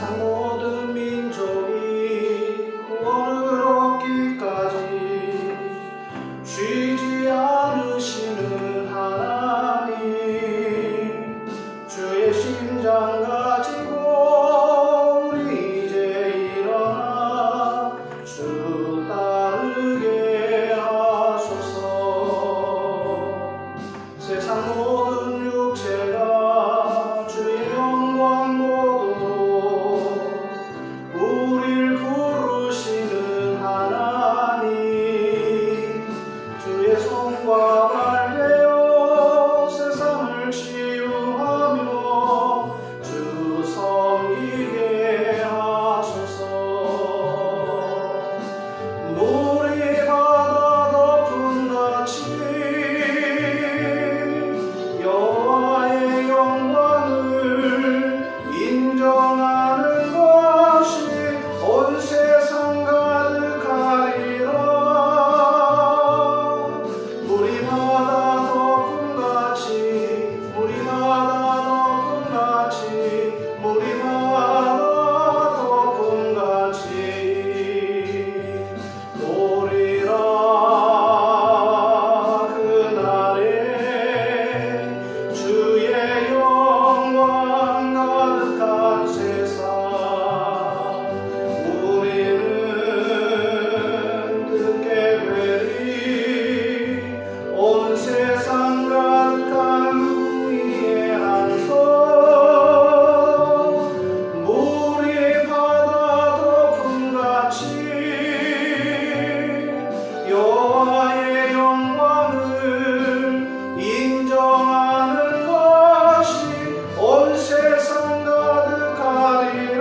세상 모든 민족이 구원을 얻기까지 쉬지 않으시는 하나님, 주의 심장 가지고 우리 이제 일어나 주 따르게 하소서. 세상 모든 육체가 주의 영광 보도록 우릴 부르시는 하나님, 주의 손과 발 되어 세상을 치유하며 주 섬기게 하소서. 물이 바다 덮음같이 여호와의 영광을 인정하는 것이 온 세상 가득하리라. 물이 바다 덮음같이, 물이 바다 덮음같이, 물이 바다 덮음같이 오리라. 그날에 주의 영광 가득한 세상, 우리는 듣게 되리. 온 세상 가득한 위의 한 손, 물이 바다 덮음같이 여호와의 영광을 인정하는 것이 온 세상 가득하리라.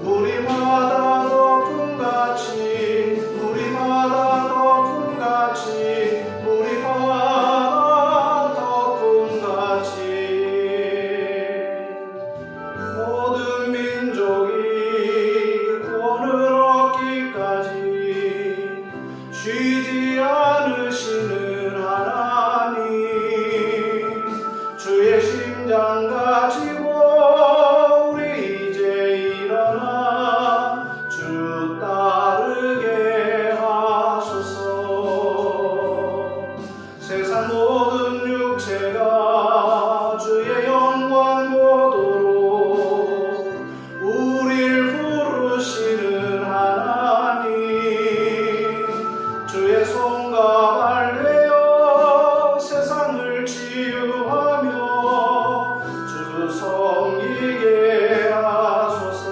물이 바다 덮음같이, 물이 바다 덮음같이, 물이 바다 덮음같이 모든 민족이 구원을 얻기까지 쉬지 않으시는 하나님, 주의 심장 가지고 우리 이제 일어나 주 따르게 하소서. 세상 모든 육체가 주의 영광 보도록 우릴 부르시는 하나님, 주의 손과 발 되어 세상을 치유하며 주 섬기게 하소서.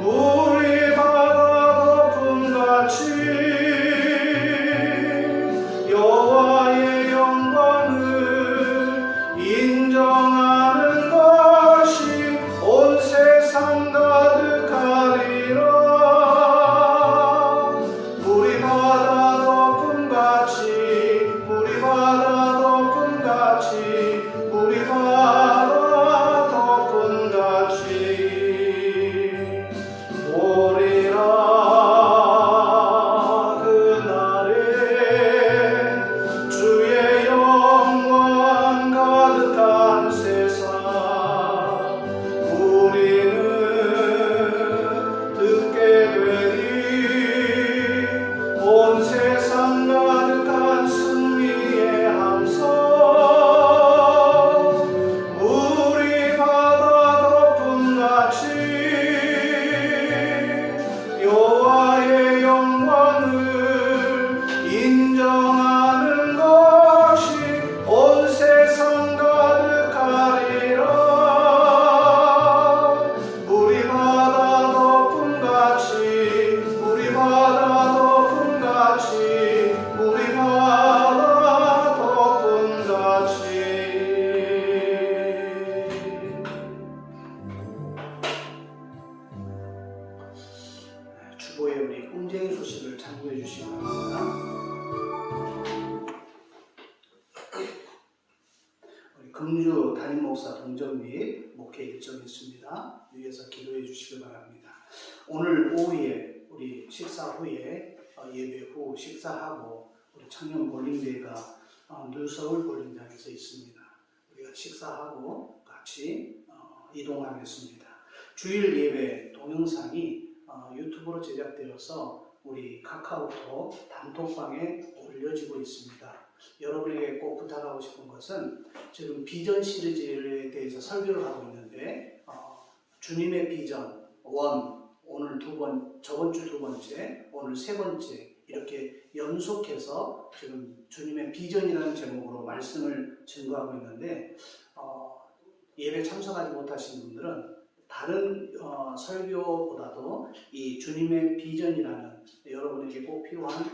물이 바다 덮음같이 여호와의 영광을 인정하는 것이 온 세상 가득하리라. 물이 바다 덮음같이, 물이 바다 덮음같이, 물이 바다 덮음같이 오리라. 그날에 주의 영광 가득한 세상, 우리는 듣게 되리. 온 세상 가득한 승리의 함성, 물이 바다 덮음같이 여호와의 영광을 인정하는 것이 온 세상 가득하리라. 물이 바다 덮음같이, 물이 바다 덮음같이, 물이 바다 덮음같이 주보에 우리 꿈쟁이 소식을 참고해 주시기 바랍니다. 우리 금주 담임 목사 동정 및 목회 일정이 있습니다. 위에서 기도해 주시기 바랍니다. 오늘 오후에 우리 식사 후에 예배 후 식사하고 우리 청년 볼링대회가 뉴서울 볼링장에서 있습니다. 우리가 우리가 식사하고 같이 이동하겠습니다. 주일 예배 동영상이 유튜브로 제작되어서 우리 카카오톡 단톡방에 올려지고 있습니다. 여러분에게 꼭 부탁하고 싶은 것은 지금 비전 시리즈에 대해서 설교를 하고 있는데 주님의 비전 1, 오늘 저번 주 2번째, 오늘 3번째 이렇게 연속해서 지금 주님의 비전이라는 제목으로 말씀을 증거하고 있는데 예배 참석하지 못하신 분들은 다른 설교보다도 이 주님의 비전이라는 여러분에게 꼭 필요한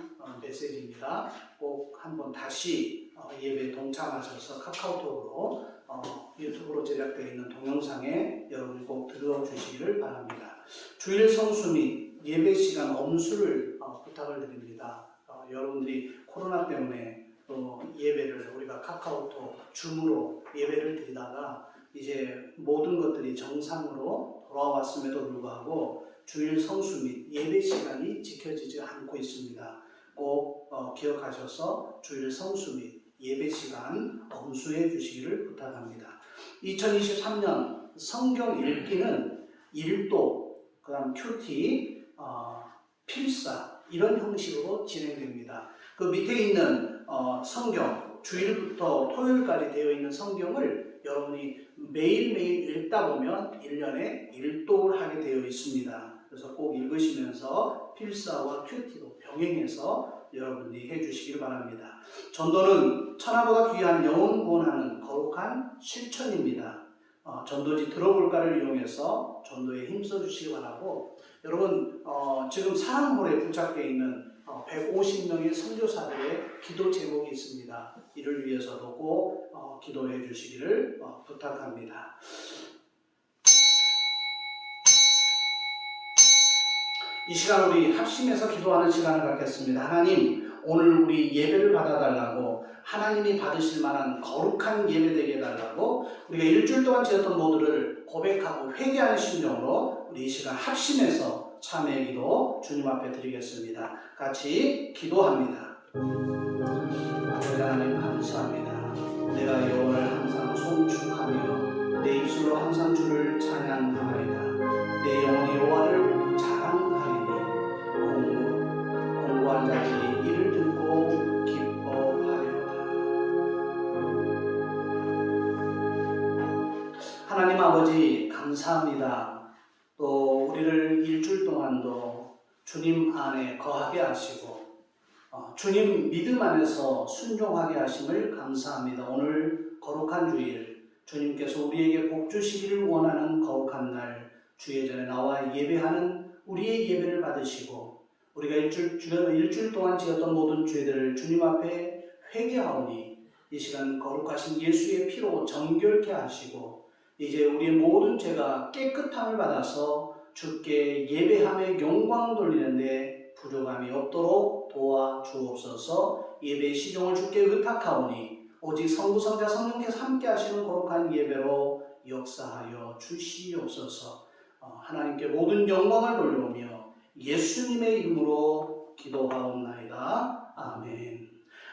메시지입니다. 꼭 한번 다시 예배에 동참하셔서 카카오톡으로 유튜브로 제작되어 있는 동영상에 여러분이 꼭 들어주시기를 바랍니다. 주일 성수 및 예배 시간 엄수를 부탁을 드립니다. 여러분들이 코로나 때문에 예배를 우리가 카카오톡, 줌으로 예배를 드리다가 이제 모든 것들이 정상으로 돌아왔음에도 불구하고 주일 성수 및 예배 시간이 지켜지지 않고 있습니다. 꼭 기억하셔서 주일 성수 및 예배 시간 엄수해 주시기를 부탁합니다. 2023년 성경 읽기는 일도, 그 다음 큐티, 필사 이런 형식으로 진행됩니다. 그 밑에 있는 성경, 주일부터 토요일까지 되어 있는 성경을 여러분이 매일매일 읽다 보면 1년에 1독을 하게 되어 있습니다. 그래서 꼭 읽으시면서 필사와 큐티도 병행해서 여러분이 해주시길 바랍니다. 전도는 천하보다 귀한 영혼 구원하는 거룩한 실천입니다. 전도지 들어볼까를 이용해서 전도에 힘써 주시기 바라고, 여러분 지금 사랑홀에 부착되어 있는 150명의 선교사들의 기도 제목이 있습니다. 이를 위해서도 꼭 기도해 주시기를 부탁합니다. 이 시간 우리 합심해서 기도하는 시간을 갖겠습니다. 하나님, 오늘 우리 예배를 받아달라고, 하나님이 받으실 만한 거룩한 예배 되게 해달라고, 우리가 일주일 동안 지었던 모두를 고백하고 회개하는 심령으로 우리 이 시간 합심해서 참회의 기도 주님 앞에 드리겠습니다. 같이 기도합니다. 아버지 하나님 감사합니다. 내가 여호와를 항상 송축하며 내 입술로 항상 주를 찬양하나이다. 내 영혼이 여호와를 자랑하리니 공고한 자들이 이를 듣고 기뻐하리로다. 하나님 아버지 감사합니다. 또 우리를 일주일 동안도 주님 안에 거하게 하시고 주님 믿음 안에서 순종하게 하심을 감사합니다. 오늘 거룩한 주일, 주님께서 우리에게 복 주시기를 원하는 거룩한 날, 주의 전에 나와 예배하는 우리의 예배를 받으시고 우리가 일주일 동안 지었던 모든 죄들을 주님 앞에 회개하오니 이 시간 거룩하신 예수의 피로 정결케 하시고 이제 우리의 모든 죄가 깨끗함을 받아서 주께 예배함에 영광 돌리는데 부족함이 없도록 도와주옵소서. 예배의 시종을 주께 의탁하오니 오직 성부, 성자, 성령께서 함께 하시는 거룩한 예배로 역사하여 주시옵소서. 하나님께 모든 영광을 돌려오며 예수님의 이름으로 기도하옵나이다. 아멘.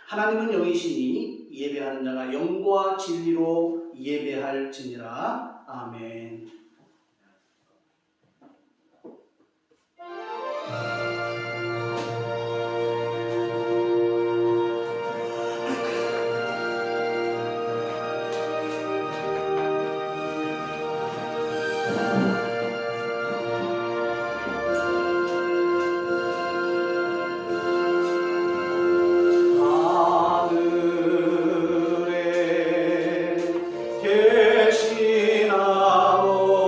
하나님은 영이시니 예배하는 자가 영과 진리로 예배할지니라. 아멘. 계신 아버지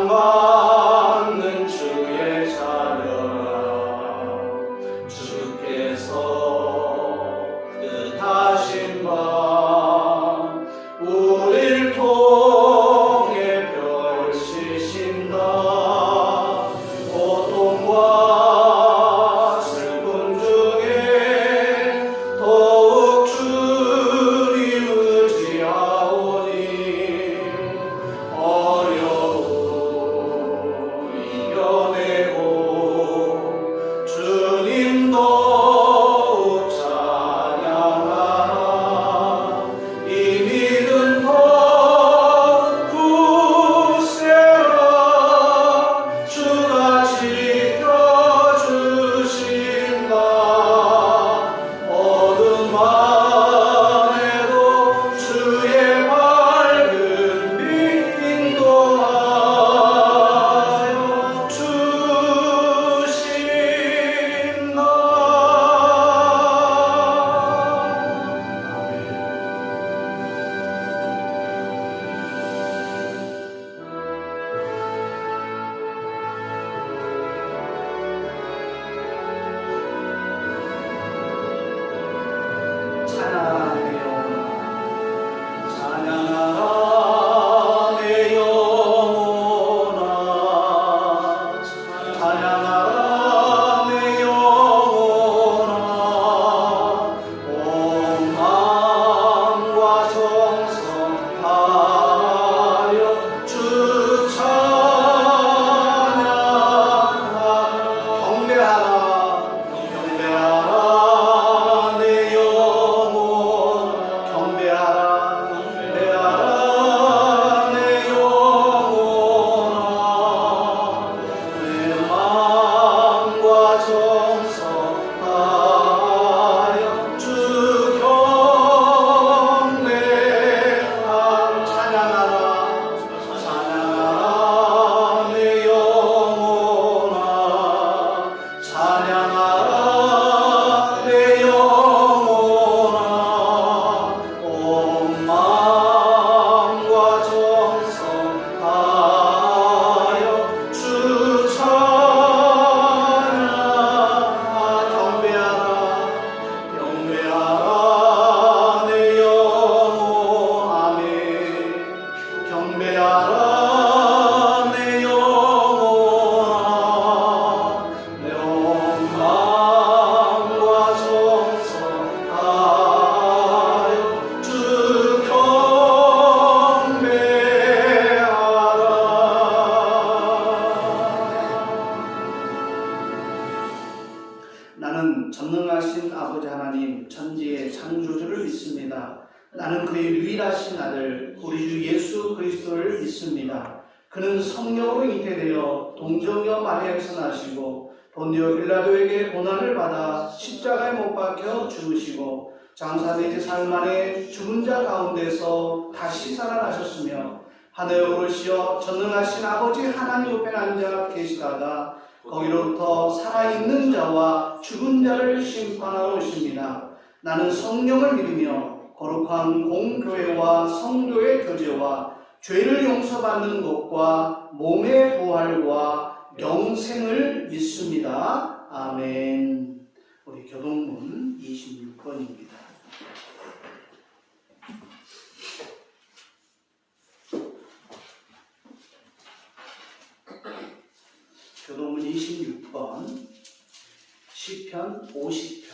사랑받는 주의 자녀라 주께서 뜻하신 바 우릴 통해 펼치신다 고통과 슬픔 중에 더욱 주님 의지하오니 어려움 이겨내고 주님 더욱 찬양하라 이 믿음 더욱 굳세라 주가 지켜주신다 어둠 안에도 주의 밝은 빛 인도하여 주신다. 찬양하라 내 영혼아 찬양하라 내 영혼아 온 마음과 정성 다하여 주 찬양하라 경배하라 경배하라 내 영혼아 경배하라 경배하라 내 영혼아 내 마음과 정성 다하여 주 경배하라 찬양하라 찬양하라 내 영혼아 찬양하라 내 영혼아 온 마음과 정성 다하여 주 찬양하라 경배하라 경배하라 내 영혼 아멘 경배하라 내 영혼아 내 온 마음과 정성 다하여 주 경배하라. 나는 전능하신 아버지 하나님 천지의 창조주를 믿습니다. 나는 그의 유일하신 아들 우리 주 예수 그리스도를 믿습니다. 그는 성령으로 잉태되어 동정녀 마리아에서 나시고 본디오 빌라도에게 고난을 받아 십자가에 못 박혀 죽으시고 장사되지 사흘 만에 죽은 자 가운데서 다시 살아나셨으며 하늘에 오르시어 전능하신 아버지 하나님 옆에 앉아 계시다가 거기로부터 살아있는 자와 죽은 자를 심판하러 오십니다. 나는 성령을 믿으며 거룩한 공교회와 성도의 교제와 죄를 용서받는 것과 몸의 부활과 영생을 믿습니다. 아멘. 우리 교동문 26번입니다. 교동문 26번 시편 50편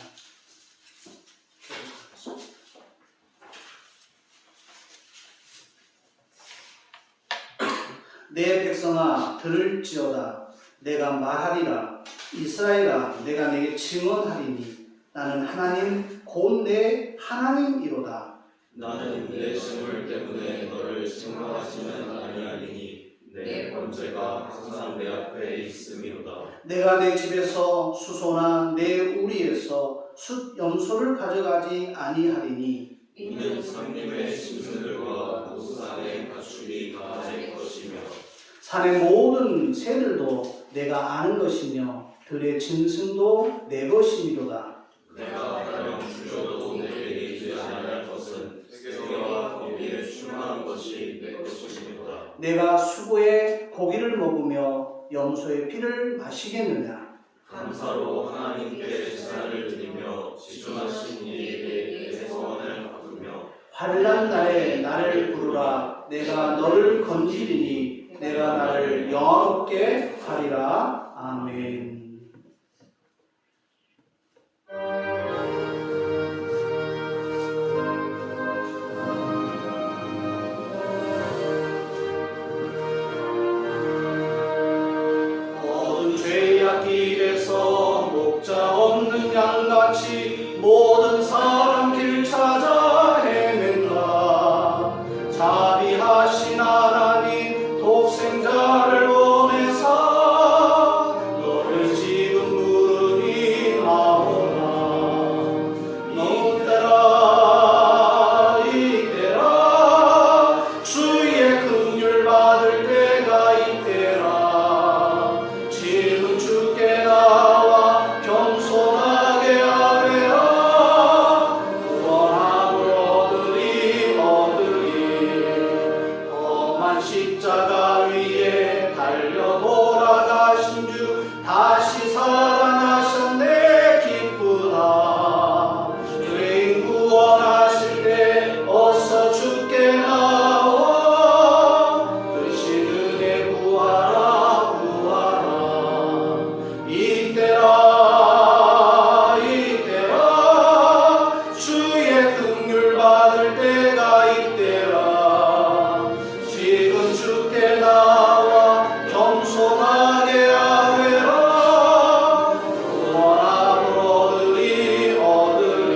내 백성아 들을지어다 내가 말하리라 이스라엘아 내가 내게 증언하리니 나는 하나님 곧 내 하나님이로다. 나는 내 증물 때문에 너를 증거하지는 아니하리니 내 번제가 항상 내 앞에 있음이로다. 내가 내 집에서 수소나 내 우리에서 숫 염소를 가져가지 아니하리니 이는 성님의 짐승들과 모산의 가축이 다 내 것이며 산의 모든 새들도 내가 아는 것이며 들의 짐승도 내 것이미로다. 내가 가령 주저도 내게 이지 아니할 것은 세계와 거기에 충만한 것이 내 것이니로다. 내가 수고의 고기를 먹으며 염소의 피를 마시겠느냐? 감사로 하나님께 제사를 드리며 지존하신 이에게 내 소원을 바꾸며 환난 날에 나를 부르라. 내가 너를 건지리니 내가 나를 영화롭게 하리라. 아멘. 모든 죄악 길에서 목자 없는 양같이 모든 사람 길 찾아 헤맨다. 자비하신 하나님 독생자를 보내사 너를 지금 부르니 나오라. 이때라 주의 긍휼 받을 때가 이때라. 지금 주께 나와 겸손하게 아뢰라. 구원함을 얻으리 험한 십자가 위에 달려 돌아가신 주 다시 살아나셨네 기쁘다. 죄인 구원하실 때 어서 주께 나와 크신 은혜 구하라 구하라. 이때라 주의 긍휼 받을 때가 이때라. 지금 주께 나와 겸손하게 아뢰라. 구원함을 얻으리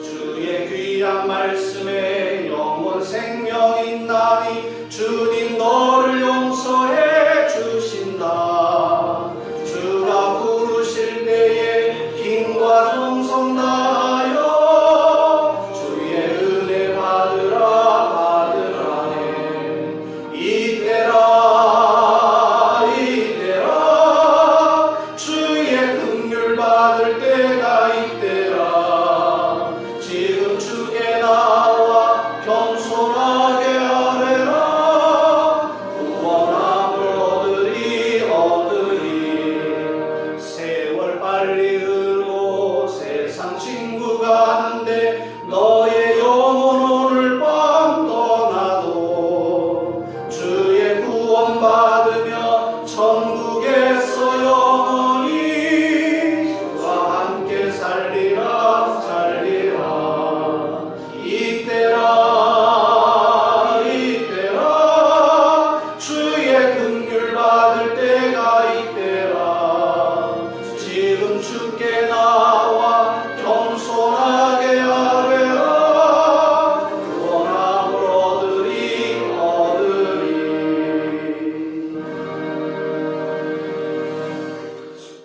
주의 귀한 말씀에 영원 생명 있나니 주님 너를 용서해 주신다. 주가 부르실 때에 힘과 정성 다하여 주의 은혜 받으라네. 이때라 주의 긍휼 받을 때가 이때라. 지금 주께 나와 겸손하게 아뢰라. 구원함을 얻으리. 세월 빨리 흐르고 세상 친구 가는데 너의 영혼 오늘 밤 떠나도 주의 구원 받으며 천국에서 영원히 주와 함께 살리라. 이때라 주의 긍휼 받을 때가 이때라. 지금 주께 나와 겸손하게 아뢰라. 구원함을 얻으리.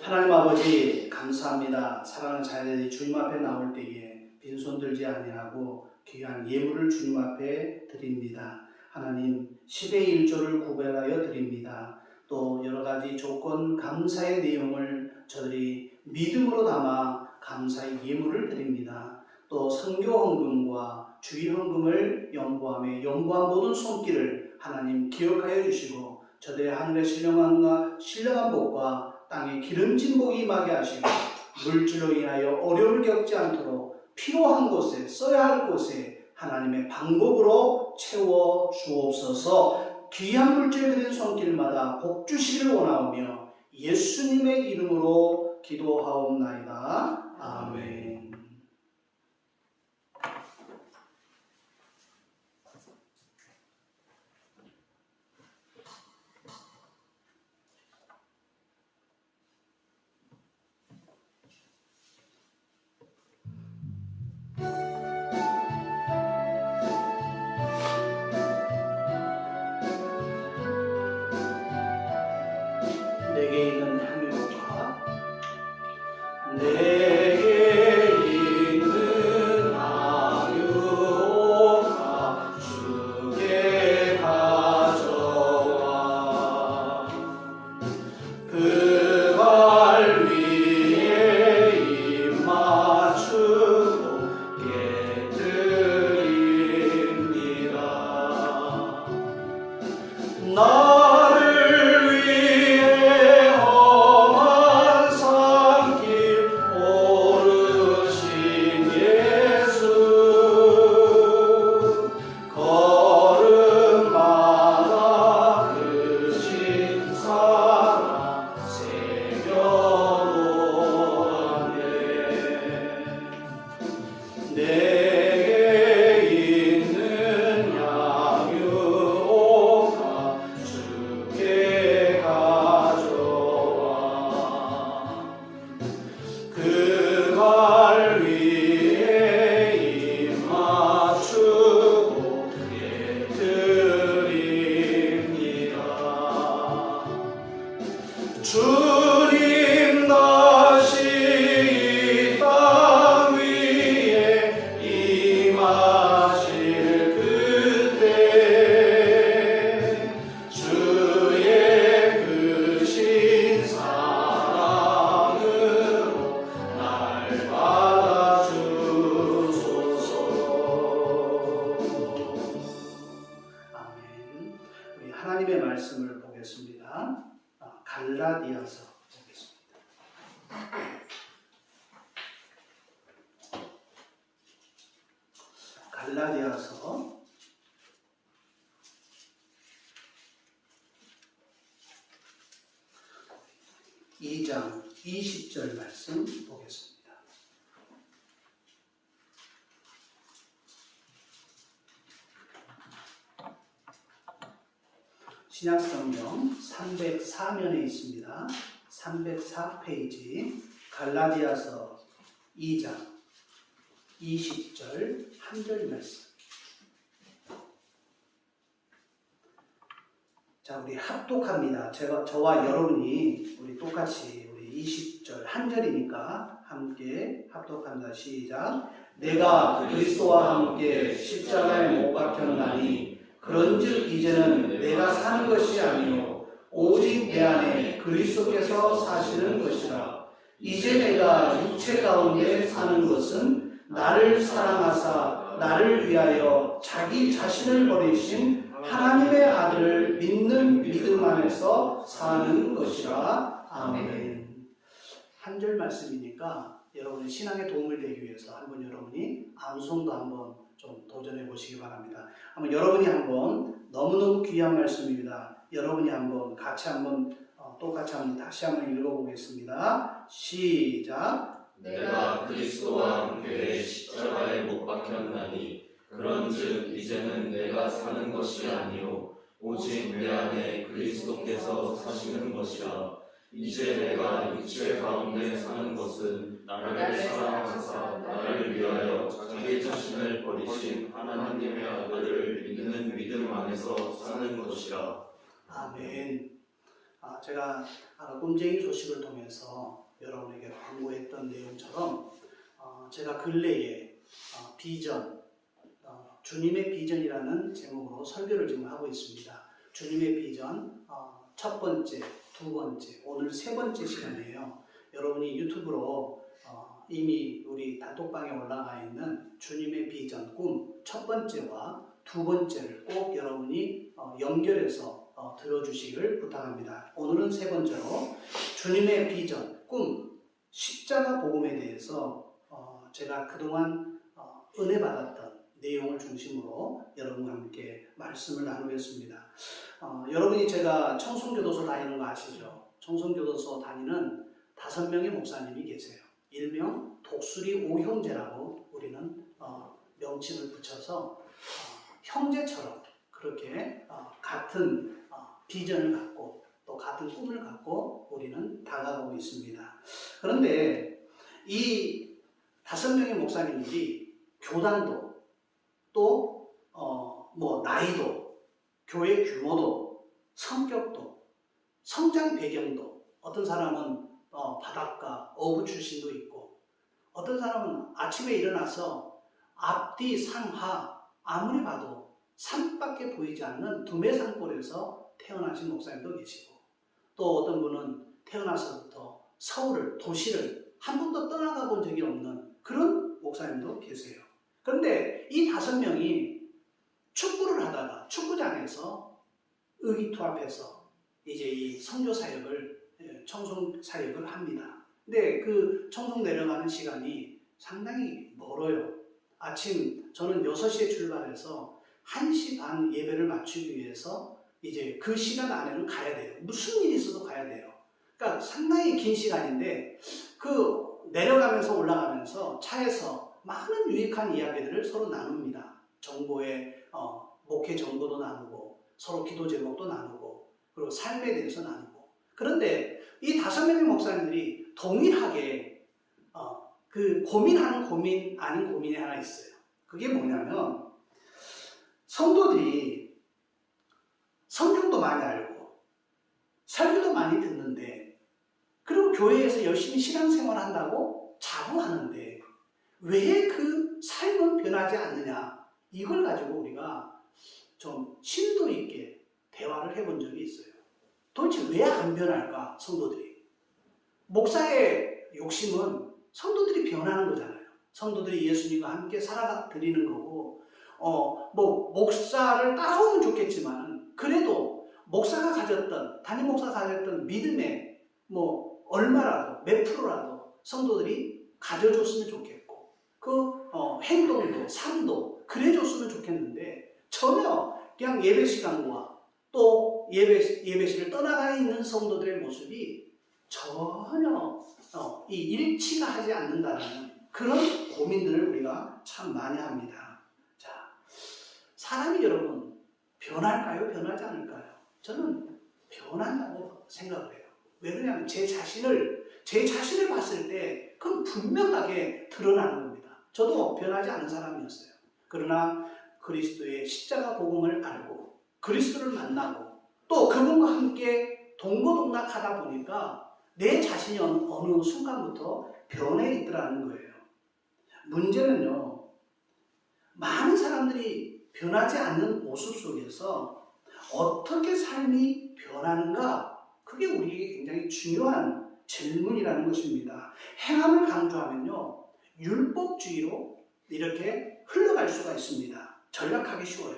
하나님 아버지 감사합니다. 사랑하는 자녀들이 주님 앞에 나올 때에 빈손 들지 아니하고 귀한 예물을 주님 앞에 드립니다. 하나님 10의 1조를 구별하여 드립니다. 또 여러 가지 조건 감사의 내용을 저들이 믿음으로 담아 감사의 예물을 드립니다. 또 선교 헌금과 주일 헌금을 연구하며 연구한 모든 손길을 하나님 기억하여 주시고 저들의 하늘의 신령한 복과 땅에 기름진 복이 임하게 하시고 물질로 인하여 어려움을 겪지 않도록 필요한 곳에 써야 할 곳에 하나님의 방법으로 채워 주옵소서. 귀한 물질 드린 손길마다 복 주시기를 원하오며 예수님의 이름으로 기도하옵나이다. 아멘. 내게 있는 향유가 내게 있는 향유가 주께 가져와 그 발 위에 입 맞추고 깨뜨립니다. 나를 위해 험한 산길 오르신 예수 걸음마다 크신 사랑 새겨놓았네. 내게 있는 양육옥과 주께 가져와 그 발 위에 입 맞추고 예드립니다. 주님 다시 이 땅 위에 임하실 그때 주의 크신 사랑으로 날 받아주소서. 아멘. 우리 하나님의 말씀을 보겠습니다. 갈라디아서 보겠습니다. 갈라디아서 2장 20절 말씀 보겠습니다. 신약성경 304면에 있습니다. 304페이지 갈라디아서 2장 20절 한 절 말씀. 자, 우리 합독합니다. 저와 여러분이 우리 똑같이 우리 20절 한 절이니까 함께 합독합니다. 시작. 내가 그리스도와 함께 십자가에 못 박혔나니 그런즉 이제는 내가 사는 것이 아니요 오직 내 안에 그리스도께서 사시는 것이라. 이제 내가 육체 가운데 사는 것은 나를 사랑하사 나를 위하여 자기 자신을 버리신 하나님의 아들을 믿는 믿음 안에서 사는 것이라. 아멘. 한 절 말씀이니까 여러분의 신앙에 도움을 되기 위해서 한번 여러분이 암송도 한번 좀 도전해 보시기 바랍니다. 한번 여러분이 한번 너무너무 귀한 말씀입니다. 여러분이 한번 같이 한번 똑같이 한번 다시 한번 읽어보겠습니다. 시작. 내가 그리스도와 함께 십자가에 못 박혔나니 그런즉 이제는 내가 사는 것이 아니요 오직 내 안에 그리스도께서 사시는 것이라. 이제 내가 육체 가운데 사는 것은 나를 사랑하사 나를 위하여 자기 자신을 버리신 하나님의 아들을 믿는 믿음 안에서 사는 것이라. 아멘. 제가 꿈쟁이 소식을 통해서 여러분에게 광고했던 내용처럼 제가 근래에 비전, 주님의 비전이라는 제목으로 설교를 지금 하고 있습니다. 주님의 비전 첫 번째, 두 번째, 오늘 세 번째 시간이에요. 여러분이 유튜브로 이미 우리 단톡방에 올라가 있는 주님의 비전 꿈 첫 번째와 두 번째를 꼭 여러분이 연결해서 들어주시길 부탁합니다. 오늘은 세 번째로 주님의 비전 꿈 십자가 복음에 대해서 제가 그동안 은혜 받았던 내용을 중심으로 여러분과 함께 말씀을 나누겠습니다. 여러분이 제가 청송교도소 다니는 거 아시죠? 청송교도소 다니는 5명의 목사님이 계세요. 일명 독수리 오형제라고 우리는 명칭을 붙여서 형제처럼 그렇게 같은 비전을 갖고 또 같은 꿈을 갖고 우리는 다가가고 있습니다. 그런데 이 5명의 목사님들이 교단도 또 나이도 교회 규모도 성격도 성장 배경도 어떤 사람은 바닷가 어부 출신도 있고 어떤 사람은 아침에 일어나서 앞뒤 상하 아무리 봐도 산밖에 보이지 않는 두메산골에서 태어나신 목사님도 계시고 또 어떤 분은 태어나서부터 서울을 도시를 한 번도 떠나가 본 적이 없는 그런 목사님도 계세요. 그런데 이 5명이 축구를 하다가 축구장에서 의기투합해서 이제 이 선교 사역을 청송 사역을 합니다. 근데 그 청송 내려가는 시간이 상당히 멀어요. 아침 저는 6시에 출발해서 1시 반 예배를 마치기 위해서 이제 그 시간 안에는 가야 돼요. 무슨 일이 있어도 가야 돼요. 그러니까 상당히 긴 시간인데 그 내려가면서 올라가면서 차에서 많은 유익한 이야기들을 서로 나눕니다. 정보의 목회 정보도 나누고 서로 기도 제목도 나누고 그리고 삶에 대해서 나누고. 그런데 이 5명의 목사님들이 동일하게 그 고민하는 고민 아닌 고민이 하나 있어요. 그게 뭐냐면 성도들이 성경도 많이 알고 설교도 많이 듣는데 그리고 교회에서 열심히 신앙생활 한다고 자부하는데 왜 그 삶은 변하지 않느냐, 이걸 가지고 우리가 좀 심도 있게 대화를 해본 적이 있어요. 도대체 왜 안 변할까, 성도들이? 목사의 욕심은 성도들이 변하는 거잖아요. 성도들이 예수님과 함께 살아드리는 거고, 목사를 따라오면 좋겠지만, 그래도 목사가 가졌던, 담임 목사가 가졌던 믿음에 얼마라도, 몇 프로라도 성도들이 가져줬으면 좋겠고, 행동도, 삶도 그래줬으면 좋겠는데, 전혀 그냥 예배 시간과 또 예배실을 떠나가 있는 성도들의 모습이 전혀 이 일치가 하지 않는다는 그런 고민들을 우리가 참 많이 합니다. 자, 사람이 여러분 변할까요? 변하지 않을까요? 저는 변한다고 생각을 해요. 왜 그러냐면 제 자신을 봤을 때 그건 분명하게 드러나는 겁니다. 저도 변하지 않은 사람이었어요. 그러나 그리스도의 십자가 복음을 알고 그리스도를 만나고 또 그분과 함께 동고동락하다 보니까 내 자신이 어느 순간부터 변해 있더라는 거예요. 문제는요, 많은 사람들이 변하지 않는 모습 속에서 어떻게 삶이 변하는가, 그게 우리에게 굉장히 중요한 질문이라는 것입니다. 행함을 강조하면요, 율법주의로 이렇게 흘러갈 수가 있습니다. 전략하기 쉬워요.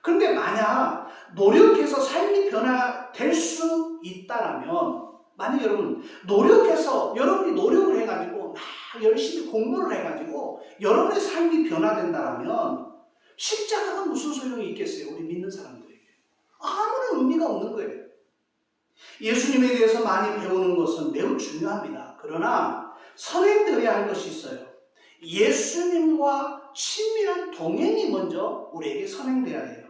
그런데 만약 노력해서 삶이 변화될 수 있다라면, 만약 여러분이 노력을 해가지고 막 열심히 공부를 해가지고 여러분의 삶이 변화된다라면 십자가가 무슨 소용이 있겠어요? 우리 믿는 사람들에게 아무런 의미가 없는 거예요. 예수님에 대해서 많이 배우는 것은 매우 중요합니다. 그러나 선행되어야 할 것이 있어요. 예수님과 친밀한 동행이 먼저 우리에게 선행돼야 돼요.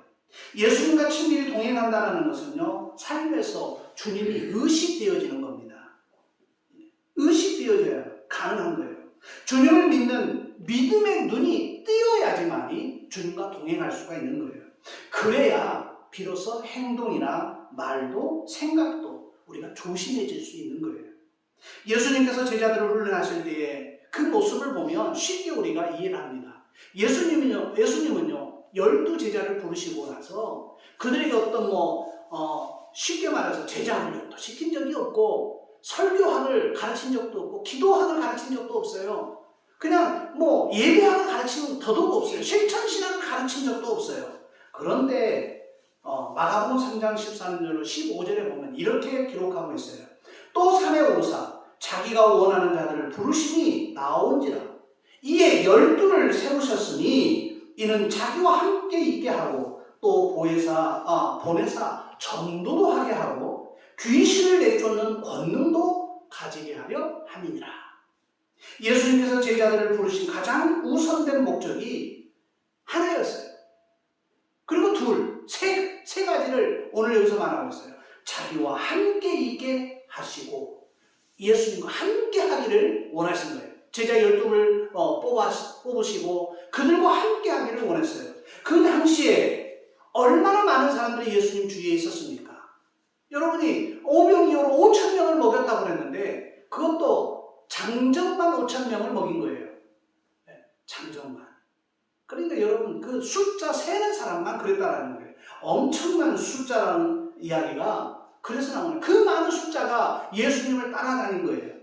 예수님과 친밀히 동행한다는 것은요, 삶에서 주님이 의식되어지는 겁니다. 의식되어져야 가능한 거예요. 주님을 믿는 믿음의 눈이 띄어야지만이 주님과 동행할 수가 있는 거예요. 그래야 비로소 행동이나 말도 생각도 우리가 조심해질 수 있는 거예요. 예수님께서 제자들을 훈련하실 때에 그 모습을 보면 쉽게 우리가 이해를 합니다. 예수님은요 12제자를 부르시고 나서 그들에게 쉽게 말해서 제자 훈련도 시킨 적이 없고 설교학을 가르친 적도 없고 기도학을 가르친 적도 없어요. 그냥 예배학을 가르친 더더욱 없어요. 실천신학을 가르친 적도 없어요. 그런데 마가복음 3장 13절 15절에 보면 이렇게 기록하고 있어요. 또 산에 오르사 자기가 원하는 자들을 부르시니 나온지라. 이에 12를 세우셨으니 이는 자기와 함께 있게 하고 또 보내사 전도도 하게 하고 귀신을 내쫓는 권능도 가지게 하려 함이니라. 예수님께서 제자들을 부르신 가장 우선된 목적이 하나였어요. 그리고 세 가지를 오늘 여기서 말하고 있어요. 자기와 함께 있게 하시고 예수님과 함께 하기를 원하신 거예요. 제자 12을 뽑으시고 그들과 함께 하기를 원했어요. 그 당시에 얼마나 많은 사람들이 예수님 주위에 있었습니까? 여러분이 오병이어로 5,000명을 먹였다고 그랬는데 그것도 장정만 5,000명을 먹인 거예요. 장정만. 그러니까 여러분 그 숫자 세는 사람만 그랬다라는 거예요. 엄청난 숫자라는 이야기가 그래서 나오는 그 많은 숫자가 예수님을 따라다닌 거예요.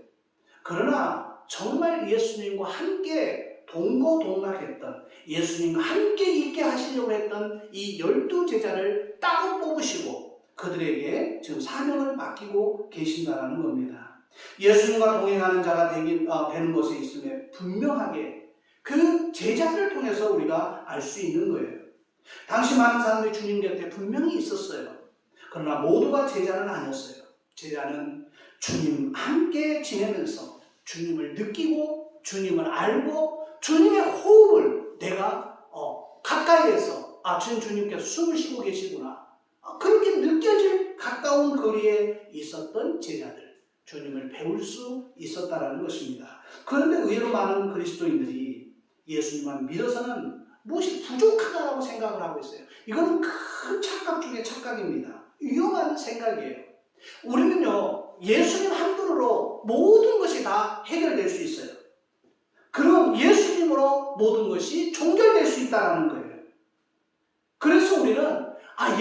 그러나 정말 예수님과 함께 동고동락했던 예수님과 함께 있게 하시려고 했던 이 12제자를 따로 뽑으시고 그들에게 지금 사명을 맡기고 계신다는 겁니다. 예수님과 동행하는 자가 되는 것에 있음에 분명하게 그 제자들을 통해서 우리가 알 수 있는 거예요. 당시 많은 사람들이 주님 곁에 분명히 있었어요. 그러나 모두가 제자는 아니었어요. 제자는 주님 함께 지내면서 주님을 느끼고 주님을 알고 주님의 호흡을 내가 가까이에서 주님께서 숨을 쉬고 계시구나, 그렇게 느껴질 가까운 거리에 있었던 제자들, 주님을 배울 수 있었다는 것입니다. 그런데 의외로 많은 그리스도인들이 예수님만 믿어서는 무엇이 부족하다고 생각을 하고 있어요. 이거는 큰 착각 중에 착각입니다. 위험한 생각이에요. 우리는요, 예수님 한 분으로 모든 것이 다 해결될 수 있어요. 그럼 예수님으로 모든 것이 종결될 수 있다는 거예요. 그래서 우리는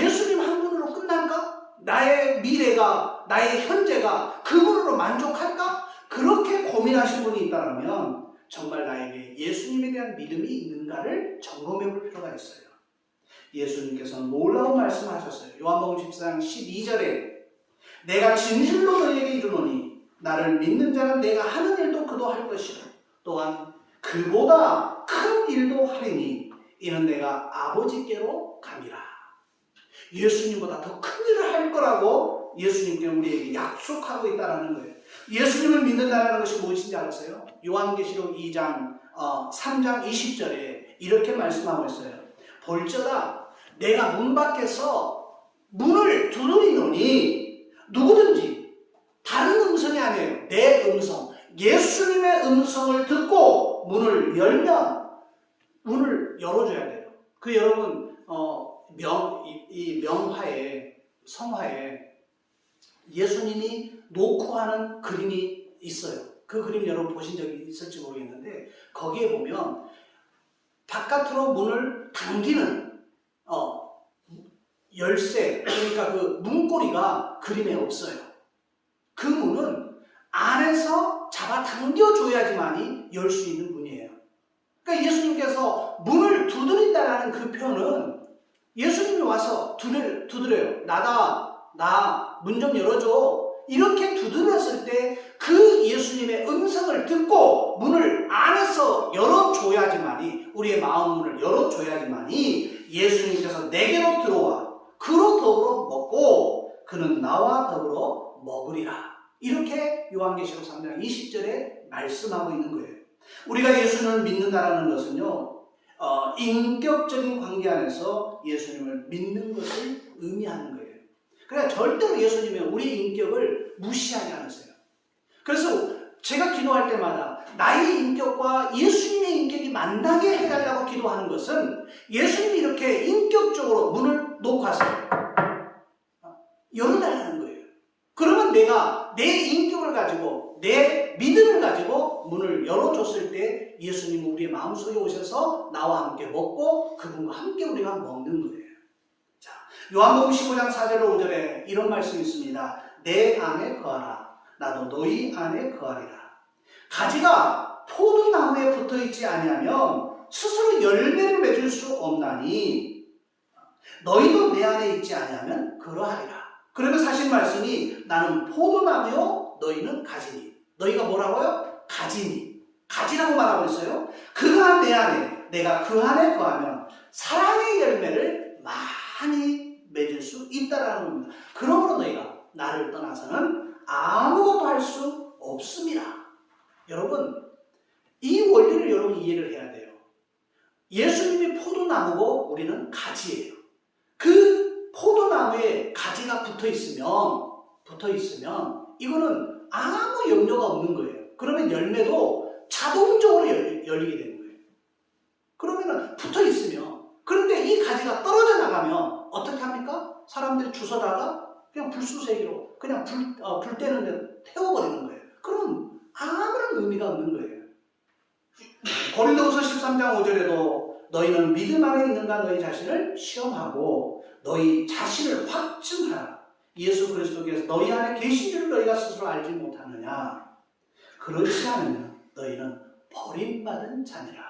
예수님 한 분으로 끝날까? 나의 미래가, 나의 현재가 그분으로 만족할까? 그렇게 고민하신 분이 있다면 정말 나에게 예수님에 대한 믿음이 있는가를 점검해 볼 필요가 있어요. 예수님께서는 놀라운 말씀하셨어요. 요한복음 14장 12절에 내가 진실로 너희에게 이르노니 나를 믿는 자는 내가 하는 일도 그도 할 것이고 또한 그보다 큰 일도 하리니 이는 내가 아버지께로 감이라. 예수님보다 더 큰 일을 할 거라고 예수님께 우리에게 약속하고 있다는 거예요. 예수님을 믿는다는 것이 무엇인지 알았어요? 요한계시록 2장 3장 20절에 이렇게 말씀하고 있어요. 볼지어다 내가 문 밖에서 문을 두드리노니 누구든지 다른 음성이 아니에요. 내 음성, 예수님의 음성을 듣고 문을 열면 문을 열어줘야 돼요. 그 여러분 이 명화에, 성화에 예수님이 놓고 하는 그림이 있어요. 그 그림 여러분 보신 적이 있을지 모르겠는데 거기에 보면 바깥으로 문을 당기는 열쇠, 그러니까 그 문고리가 그림에 없어요. 그 문은 안에서 잡아당겨줘야지만이 열 수 있는 문이에요. 그러니까 예수님께서 문을 두드린다라는 그 표현은 예수님이 와서 두드려요. 나 문 좀 열어줘. 이렇게 두드렸을 때 그 예수님의 음성을 듣고 문을 안에서 열어줘야지만이, 우리의 마음 문을 열어줘야지만이 예수님께서 내게로 들어와 그로 더불어 먹고 그는 나와 더불어 먹으리라. 이렇게 요한계시록 3장 20절에 말씀하고 있는 거예요. 우리가 예수님을 믿는다는 것은요, 인격적인 관계 안에서 예수님을 믿는 것을 의미하는 거예요. 그러니까 절대로 예수님은 우리 인격을 무시하지 않으세요. 그래서 제가 기도할 때마다 나의 인격과 예수님의 인격이 만나게 해달라고 기도하는 것은 예수님이 이렇게 인격적으로 문을 놓고 하세요. 열어달라는 거예요. 그러면 내가 내 인격을 가지고 내 믿음을 가지고 문을 열어줬을 때 예수님은 우리의 마음속에 오셔서 나와 함께 먹고 그분과 함께 우리가 먹는 거예요. 자, 요한복음 15장 4절로 5절에 이런 말씀이 있습니다. 내 안에 거하라. 나도 너희 안에 거하리라. 가지가 포도나무에 붙어있지 아니하면 스스로 열매를 맺을 수 없나니 너희도 내 안에 있지 아니하면 그러하리라. 그러면서 하신 말씀이 나는 포도나무요 너희는 가지니. 너희가 뭐라고요? 가지니. 가지라고 말하고 있어요. 그가 내 안에, 내가 그 안에 거하면 사랑의 열매를 많이 맺을 수 있다라는 겁니다. 그러므로 너희가 나를 떠나서는 아무것도 할 수 없습니다. 여러분, 이 원리를 여러분 이해를 해야 돼요. 예수님이 포도나무고 우리는 가지예요. 그 포도나무에 가지가 붙어있으면 이거는 아무 염려가 없는 거예요. 그러면 열매도 자동적으로 열리게 되는 거예요. 그러면 붙어있으면. 그런데 이 가지가 떨어져 나가면 어떻게 합니까? 사람들이 주워다가 그냥 불수세기로 그냥 불 때는 데 태워버리는 거예요. 그럼 아무런 의미가 없는 거예요. 고린도후서 13장 5절에도 너희는 믿음 안에 있는가 너희 자신을 시험하고 너희 자신을 확증하라. 예수 그리스도께서 너희 안에 계신 줄 너희가 스스로 알지 못하느냐. 그렇지 않으면 너희는 버림받은 자니라.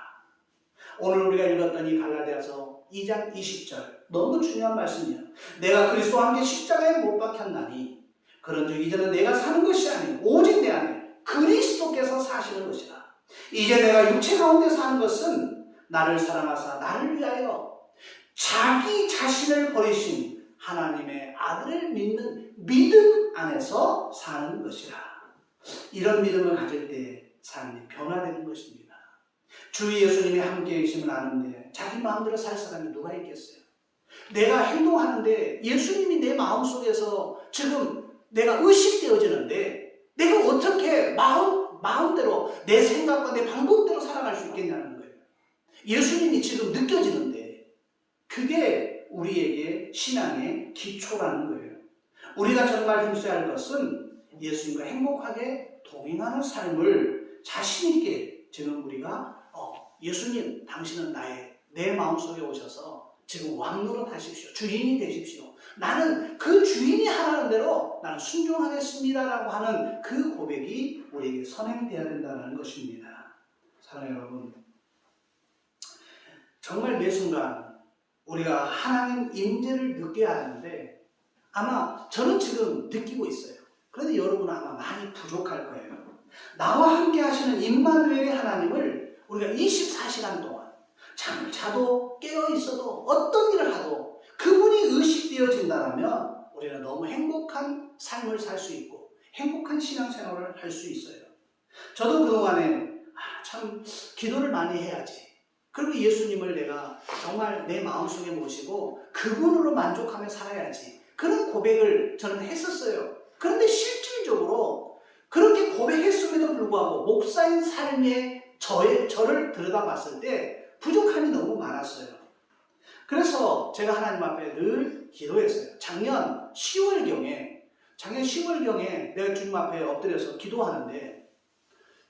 오늘 우리가 읽었던 이 갈라디아서 2장 20절 너무 중요한 말씀이에요. 내가 그리스도와 함께 십자가에 못 박혔나니 그런즉 이제는 내가 사는 것이 아니요 오직 내 안에 그리스도께서 사시는 것이라. 이제 내가 육체 가운데 사는 것은 나를 사랑하사 나를 위하여 자기 자신을 버리신 하나님의 아들을 믿는 믿음 안에서 사는 것이라. 이런 믿음을 가질 때 삶이 변화되는 것입니다. 주 예수님이 함께 계심을 아는데 자기 마음대로 살 사람이 누가 있겠어요? 내가 행동하는데 예수님이 내 마음속에서 지금 내가 의식되어지는데 내가 어떻게 마음대로 내 생각과 내 방법대로 살아갈 수 있겠냐는 거예요. 예수님이 지금 느껴지는데 그게 우리에게 신앙의 기초라는 거예요. 우리가 정말 힘써야 할 것은 예수님과 행복하게 동행하는 삶을 자신 있게 지금 우리가 예수님 당신은 내 마음속에 오셔서 지금 왕노릇 하십시오. 주인이 되십시오. 나는 그 주인이 하라는 대로 나는 순종하겠습니다라고 하는 그 고백이 우리에게 선행되어야 된다는 것입니다. 사랑하는 여러분, 정말 매 순간 우리가 하나님 임재를 느껴야 하는데 아마 저는 지금 느끼고 있어요. 그런데 여러분은 아마 많이 부족할 거예요. 나와 함께 하시는 임마누엘의 하나님을 우리가 24시간 동안 잠을 자도 깨어 있어도 어떤 일을 하도 그분이 의식되어진다면 우리는 너무 행복한 삶을 살 수 있고 행복한 신앙생활을 할 수 있어요. 저도 그동안에 참 기도를 많이 해야지. 그리고 예수님을 내가 정말 내 마음속에 모시고 그분으로 만족하며 살아야지. 그런 고백을 저는 했었어요. 그런데 실질적으로 그렇게 고백했음에도 불구하고 목사인 삶의 저를 들여다봤을 때 부족함이 너무 많았어요. 그래서 제가 하나님 앞에 늘 기도했어요. 작년 10월경에 내가 주님 앞에 엎드려서 기도하는데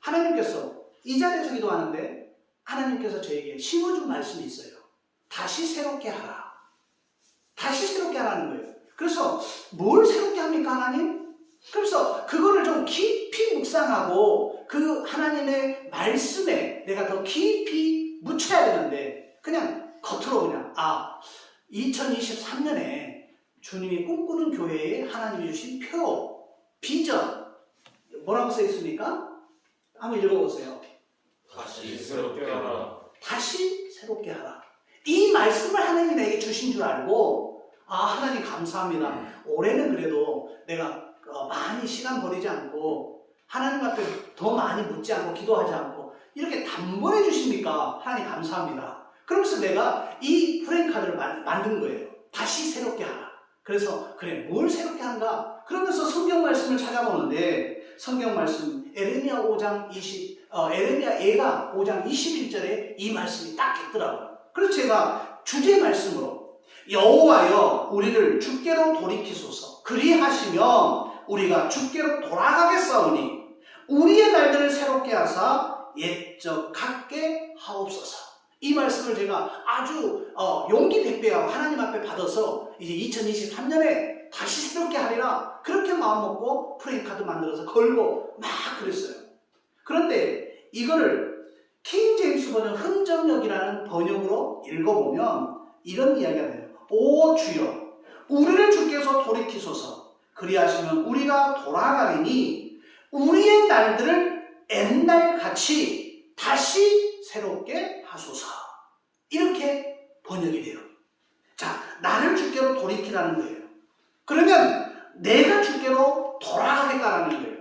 하나님께서 이 자리에서 기도하는데 하나님께서 저에게 심어준 말씀이 있어요. 다시 새롭게 하라. 다시 새롭게 하라는 거예요. 그래서 뭘 새롭게 합니까 하나님? 그래서 그거를 좀 깊이 묵상하고 그 하나님의 말씀에 내가 더 깊이 묻혀야 되는데 그냥 겉으로 그냥 2023년에 주님이 꿈꾸는 교회에 하나님이 주신 표, 비전 뭐라고 써 있습니까? 한번 읽어보세요. 다시 새롭게 하라. 다시 새롭게 하라. 이 말씀을 하나님이 내게 주신 줄 알고 하나님 감사합니다. 올해는 그래도 내가 많이 시간 버리지 않고 하나님 앞에 더 많이 묻지 않고 기도하지 않고 이렇게 단번에 주십니까? 하나님 감사합니다. 그러면서 내가 이 프레임카드를 만든 거예요. 다시 새롭게 하라. 그래서 그래 뭘 새롭게 한가? 그러면서 성경 말씀을 찾아보는데 성경 말씀 에레미야 5장 21절에 이 말씀이 딱 있더라고요. 그래서 제가 주제 말씀으로 여호와여 우리를 주께로 돌이키소서 그리하시면 우리가 주께로 돌아가겠사오니 우리의 날들을 새롭게 하사 옛적 같게 하옵소서. 이 말씀을 제가 아주 용기 백배하고 하나님 앞에 받아서 이제 2023년에 다시 새롭게 하리라 그렇게 마음먹고 프레임카드 만들어서 걸고 막 그랬어요. 그런데 이거를 킹 제임스 버전 흥정역이라는 번역으로 읽어보면 이런 이야기가 돼요. 오 주여 우리를 주께서 돌이키소서 그리하시면 우리가 돌아가리니 우리의 날들을 옛날같이 다시 새롭게 하소서. 이렇게 번역이 돼요. 자, 나를 주께로 돌이키라는 거예요. 그러면 내가 주께로 돌아가겠다라는 거예요.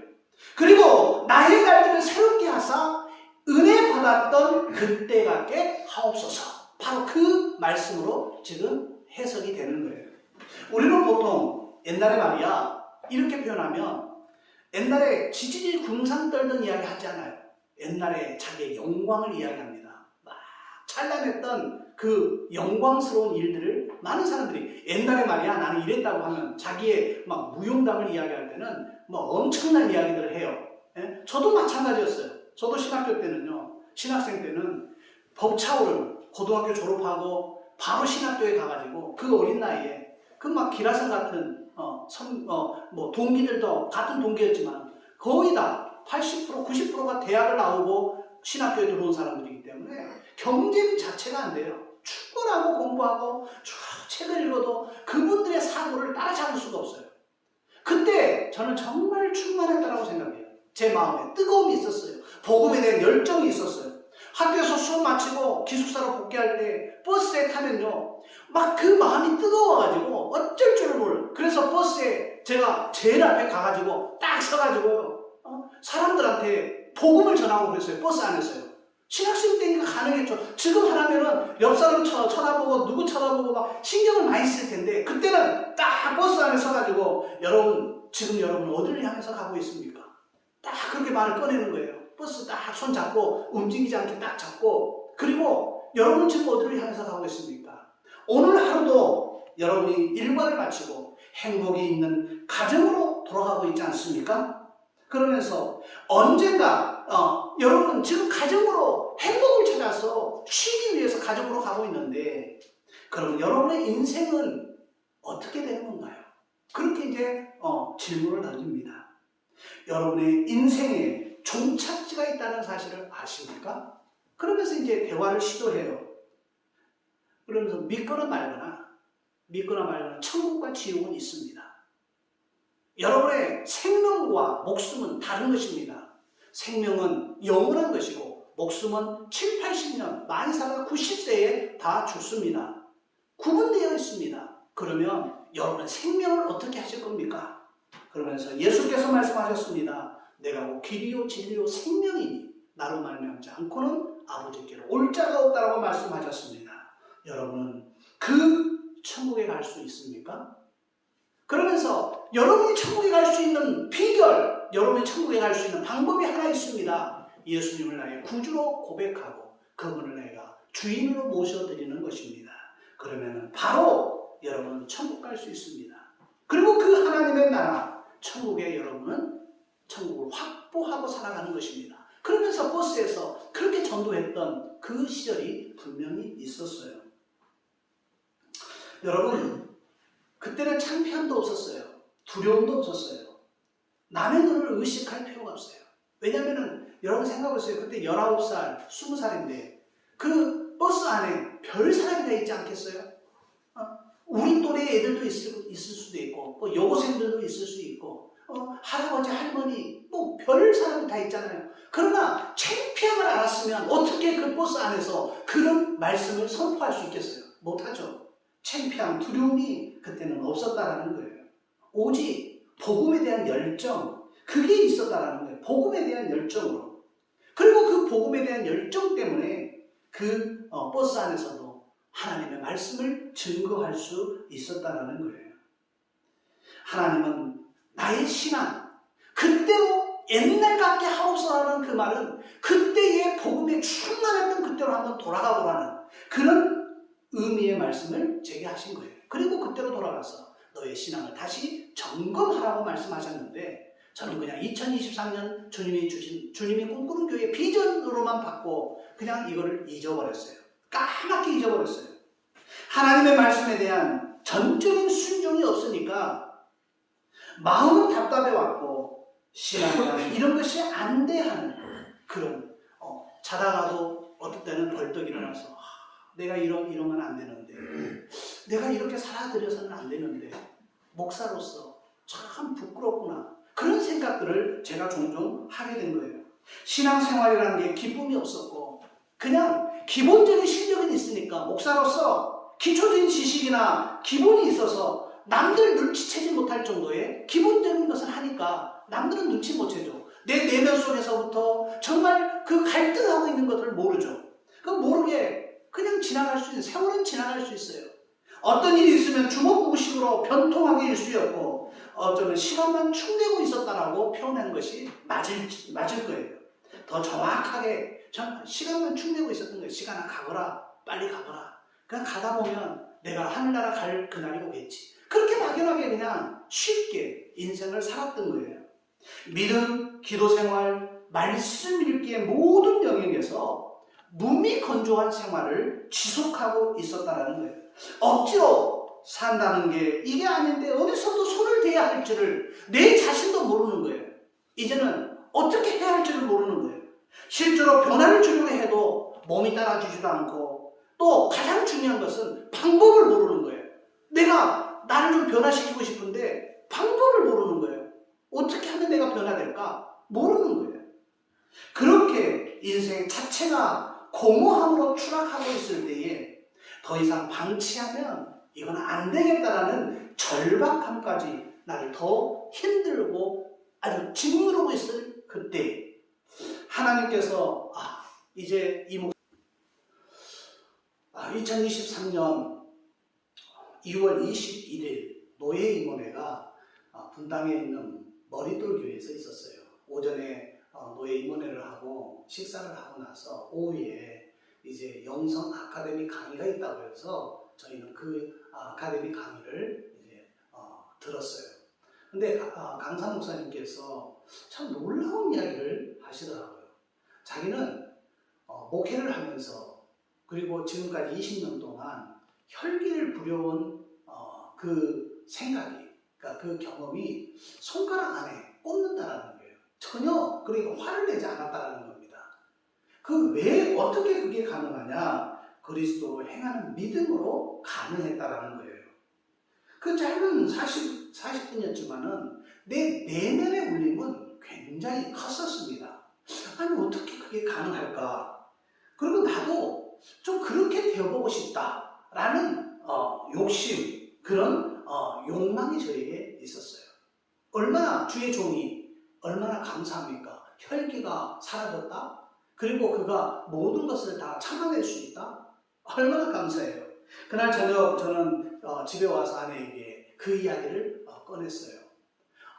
그리고 나의 날들을 새롭게 하사 은혜 받았던 그때 같게 하옵소서. 바로 그 말씀으로 지금 해석이 되는 거예요. 우리는 보통 옛날에 말이야 이렇게 표현하면 옛날에 지지리 궁상 떨던 이야기 하지 않아요. 옛날에 자기의 영광을 이야기합니다. 막 찬란했던 그 영광스러운 일들을 많은 사람들이 옛날에 말이야 나는 이랬다고 하면 자기의 막 무용담을 이야기할 때는 뭐 엄청난 이야기들을 해요. 예? 저도 마찬가지였어요. 저도 신학교 때는요, 신학생 때는 벅차오르는 고등학교 졸업하고 바로 신학교에 가가지고 그 어린 나이에 그 막 기라성 같은 뭐 동기들도 같은 동기였지만 거의 다 80% 90%가 대학을 나오고 신학교에 들어온 사람들이기 때문에 경쟁 자체가 안 돼요. 축구하고 공부하고 쭉 책을 읽어도 그분들의 사고를 따라잡을 수가 없어요. 그때 저는 정말 충만했다고 생각해요. 제 마음에 뜨거움이 있었어요. 복음에 대한 열정이 있었어요. 학교에서 수업 마치고 기숙사로 복귀할 때 버스에 타면요, 막 그 마음이 뜨거워가지고 어쩔 줄을 몰라요. 그래서 버스에 제가 제일 앞에 가가지고 딱 서가지고요, 사람들한테 복음을 전하고 그랬어요. 버스 안에서요. 신학생 때니까 가능했죠. 지금 하라면은 옆 사람 쳐다보고 누구 쳐다보고 막 신경을 많이 쓸 텐데, 그때는 딱 버스 안에 서가지고 지금 여러분 어디를 향해서 가고 있습니까? 딱 그렇게 말을 꺼내는 거예요. 버스 딱 손 잡고 움직이지 않게 딱 잡고, 그리고 여러분 지금 어디를 향해서 가고 있습니까? 오늘 하루도 여러분이 일과를 마치고 행복이 있는 가정으로 돌아가고 있지 않습니까? 그러면서 언젠가 여러분 지금 가정으로 행복을 찾아서 쉬기 위해서 가정으로 가고 있는데, 그럼 여러분의 인생은 어떻게 되는 건가요? 그렇게 이제 질문을 던집니다. 여러분의 인생에 종착지가 있다는 사실을 아십니까? 그러면서 이제 대화를 시도해요. 그러면서 믿거나 말거나 천국과 지옥은 있습니다. 여러분의 생명과 목숨은 다른 것입니다. 생명은 영원한 것이고 목숨은 7, 80년, 많이 살아 90세에 다 죽습니다. 구분되어 있습니다. 그러면 여러분의 생명을 어떻게 하실 겁니까? 그러면서 예수께서 말씀하셨습니다. 내가 곧 길이요 진리요 생명이니 나로 말미암지 않고는 아버지께로 올 자가 없다라고 말씀하셨습니다. 여러분은 그 천국에 갈 수 있습니까? 그러면서 여러분이 천국에 갈 수 있는 비결, 여러분이 천국에 갈 수 있는 방법이 하나 있습니다. 예수님을 나의 구주로 고백하고 그분을 내가 주인으로 모셔드리는 것입니다. 그러면 바로 여러분은 천국 갈 수 있습니다. 그리고 그 하나님의 나라, 천국에 여러분은 천국을 확보하고 살아가는 것입니다. 그러면서 버스에서 그렇게 전도했던 그 시절이 분명히 있었어요. 여러분, 그때는 창피함도 없었어요. 두려움도 없었어요. 남의 눈을 의식할 필요가 없어요. 왜냐면은 여러분 생각해보세요. 그때 19살, 20살인데 그 버스 안에 별 사람이 다 있지 않겠어요? 우리 또래 애들도 있을 수도 있고, 여고생들도 있을 수 있고, 할아버지, 할머니, 별 사람이 다 있잖아요. 그러나 창피함을 알았으면 어떻게 그 버스 안에서 그런 말씀을 선포할 수 있겠어요? 못하죠. 창피함, 두려움이 그때는 없었다라는 거예요. 오직 복음에 대한 열정, 그게 있었다라는 거예요. 복음에 대한 열정으로. 그리고 그 복음에 대한 열정 때문에 그 버스 안에서도 하나님의 말씀을 증거할 수 있었다라는 거예요. 하나님은 나의 신앙, 그때로 옛날 같게 하옵소서라는 그 말은 그때의 복음에 충만했던 그때로 한번 돌아가 보라는 그런 의미의 말씀을 제게 하신 거예요. 그리고 그때로 돌아가서 너의 신앙을 다시 점검하라고 말씀하셨는데, 저는 그냥 2023년 주님이 꿈꾸는 교회 비전으로만 받고 그냥 이거를 잊어버렸어요. 까맣게 잊어버렸어요. 하나님의 말씀에 대한 전적인 순종이 없으니까 마음은 답답해왔고 신앙이나 이런 것이 안 돼 하는 그런, 자다가도 어떨 때는 벌떡 일어나서 내가 이러면 안 되는데, 내가 이렇게 살아드려서는 안 되는데, 목사로서 참 부끄럽구나, 그런 생각들을 제가 종종 하게 된 거예요. 신앙생활이라는 게 기쁨이 없었고 그냥 기본적인 실력은 있으니까, 목사로서 기초적인 지식이나 기본이 있어서 남들 눈치채지 못할 정도의 기본적인 것을 하니까 남들은 눈치 못 채죠. 내 내면 속에서부터 정말 그 갈등하고 있는 것을 모르죠. 그 모르게 그냥 지나갈 수 있는, 세월은 지나갈 수 있어요. 어떤 일이 있으면 주먹구구식으로 변통하게 일수였고, 어쩌면 시간만 축내고 있었다라고 표현하는 것이 맞을 거예요. 더 정확하게 시간만 축내고 있었던 거예요. 시간아 가거라, 빨리 가거라. 그냥 가다 보면 내가 하늘나라 갈 그날이 오겠지. 그렇게 막연하게 그냥 쉽게 인생을 살았던 거예요. 믿음, 기도생활, 말씀 읽기의 모든 영역에서 무미건조한 생활을 지속하고 있었다는 거예요. 억지로 산다는 게 이게 아닌데 어디서도 손을 대야 할지를 내 자신도 모르는 거예요. 이제는 어떻게 해야 할지를 모르는 거예요. 실제로 변화를 주려고 해도 몸이 따라주지도 않고 또 가장 중요한 것은 방법을 모르는 거예요. 내가 나를 좀 변화시키고 싶은데 방법을 모르는 거예요. 어떻게 하면 내가 변화될까? 모르는 거예요. 그렇게 인생 자체가 공허함으로 추락하고 있을 때에 더 이상 방치하면 이건 안 되겠다라는 절박함까지 나를 더 힘들고 아주 짓누르고 있을 그때 하나님께서 이제 2023년 2월 21일 노예임원회가 분당에 있는 머릿돌 교회에서 있었어요. 오전에 노예 임원회를 하고 식사를 하고 나서 오후에 이제 영성 아카데미 강의가 있다고 해서 저희는 그 아카데미 강의를 이제 들었어요. 근데 강사 목사님께서 참 놀라운 이야기를 하시더라고요. 자기는 목회를 하면서 그리고 지금까지 20년 동안 혈기를 부려온 그 생각이, 그러니까 그 경험이 손가락 안에 꼽는다라는 거예요. 전혀 그러니까 화를 내지 않았다라는 겁니다. 왜 어떻게 그게 가능하냐? 그리스도로 행하는 믿음으로 가능했다라는 거예요. 그 짧은 40분이었지만은 내 내면의 울림은 굉장히 컸었습니다. 아니 어떻게 그게 가능할까? 그리고 나도 좀 그렇게 되어보고 싶다라는 욕심, 그런 욕망이 저에게 있었어요. 얼마나 주의 종이 얼마나 감사합니까? 혈기가 사라졌다? 그리고 그가 모든 것을 다 참아낼 수 있다? 얼마나 감사해요. 그날 저녁 저는 집에 와서 아내에게 그 이야기를 꺼냈어요.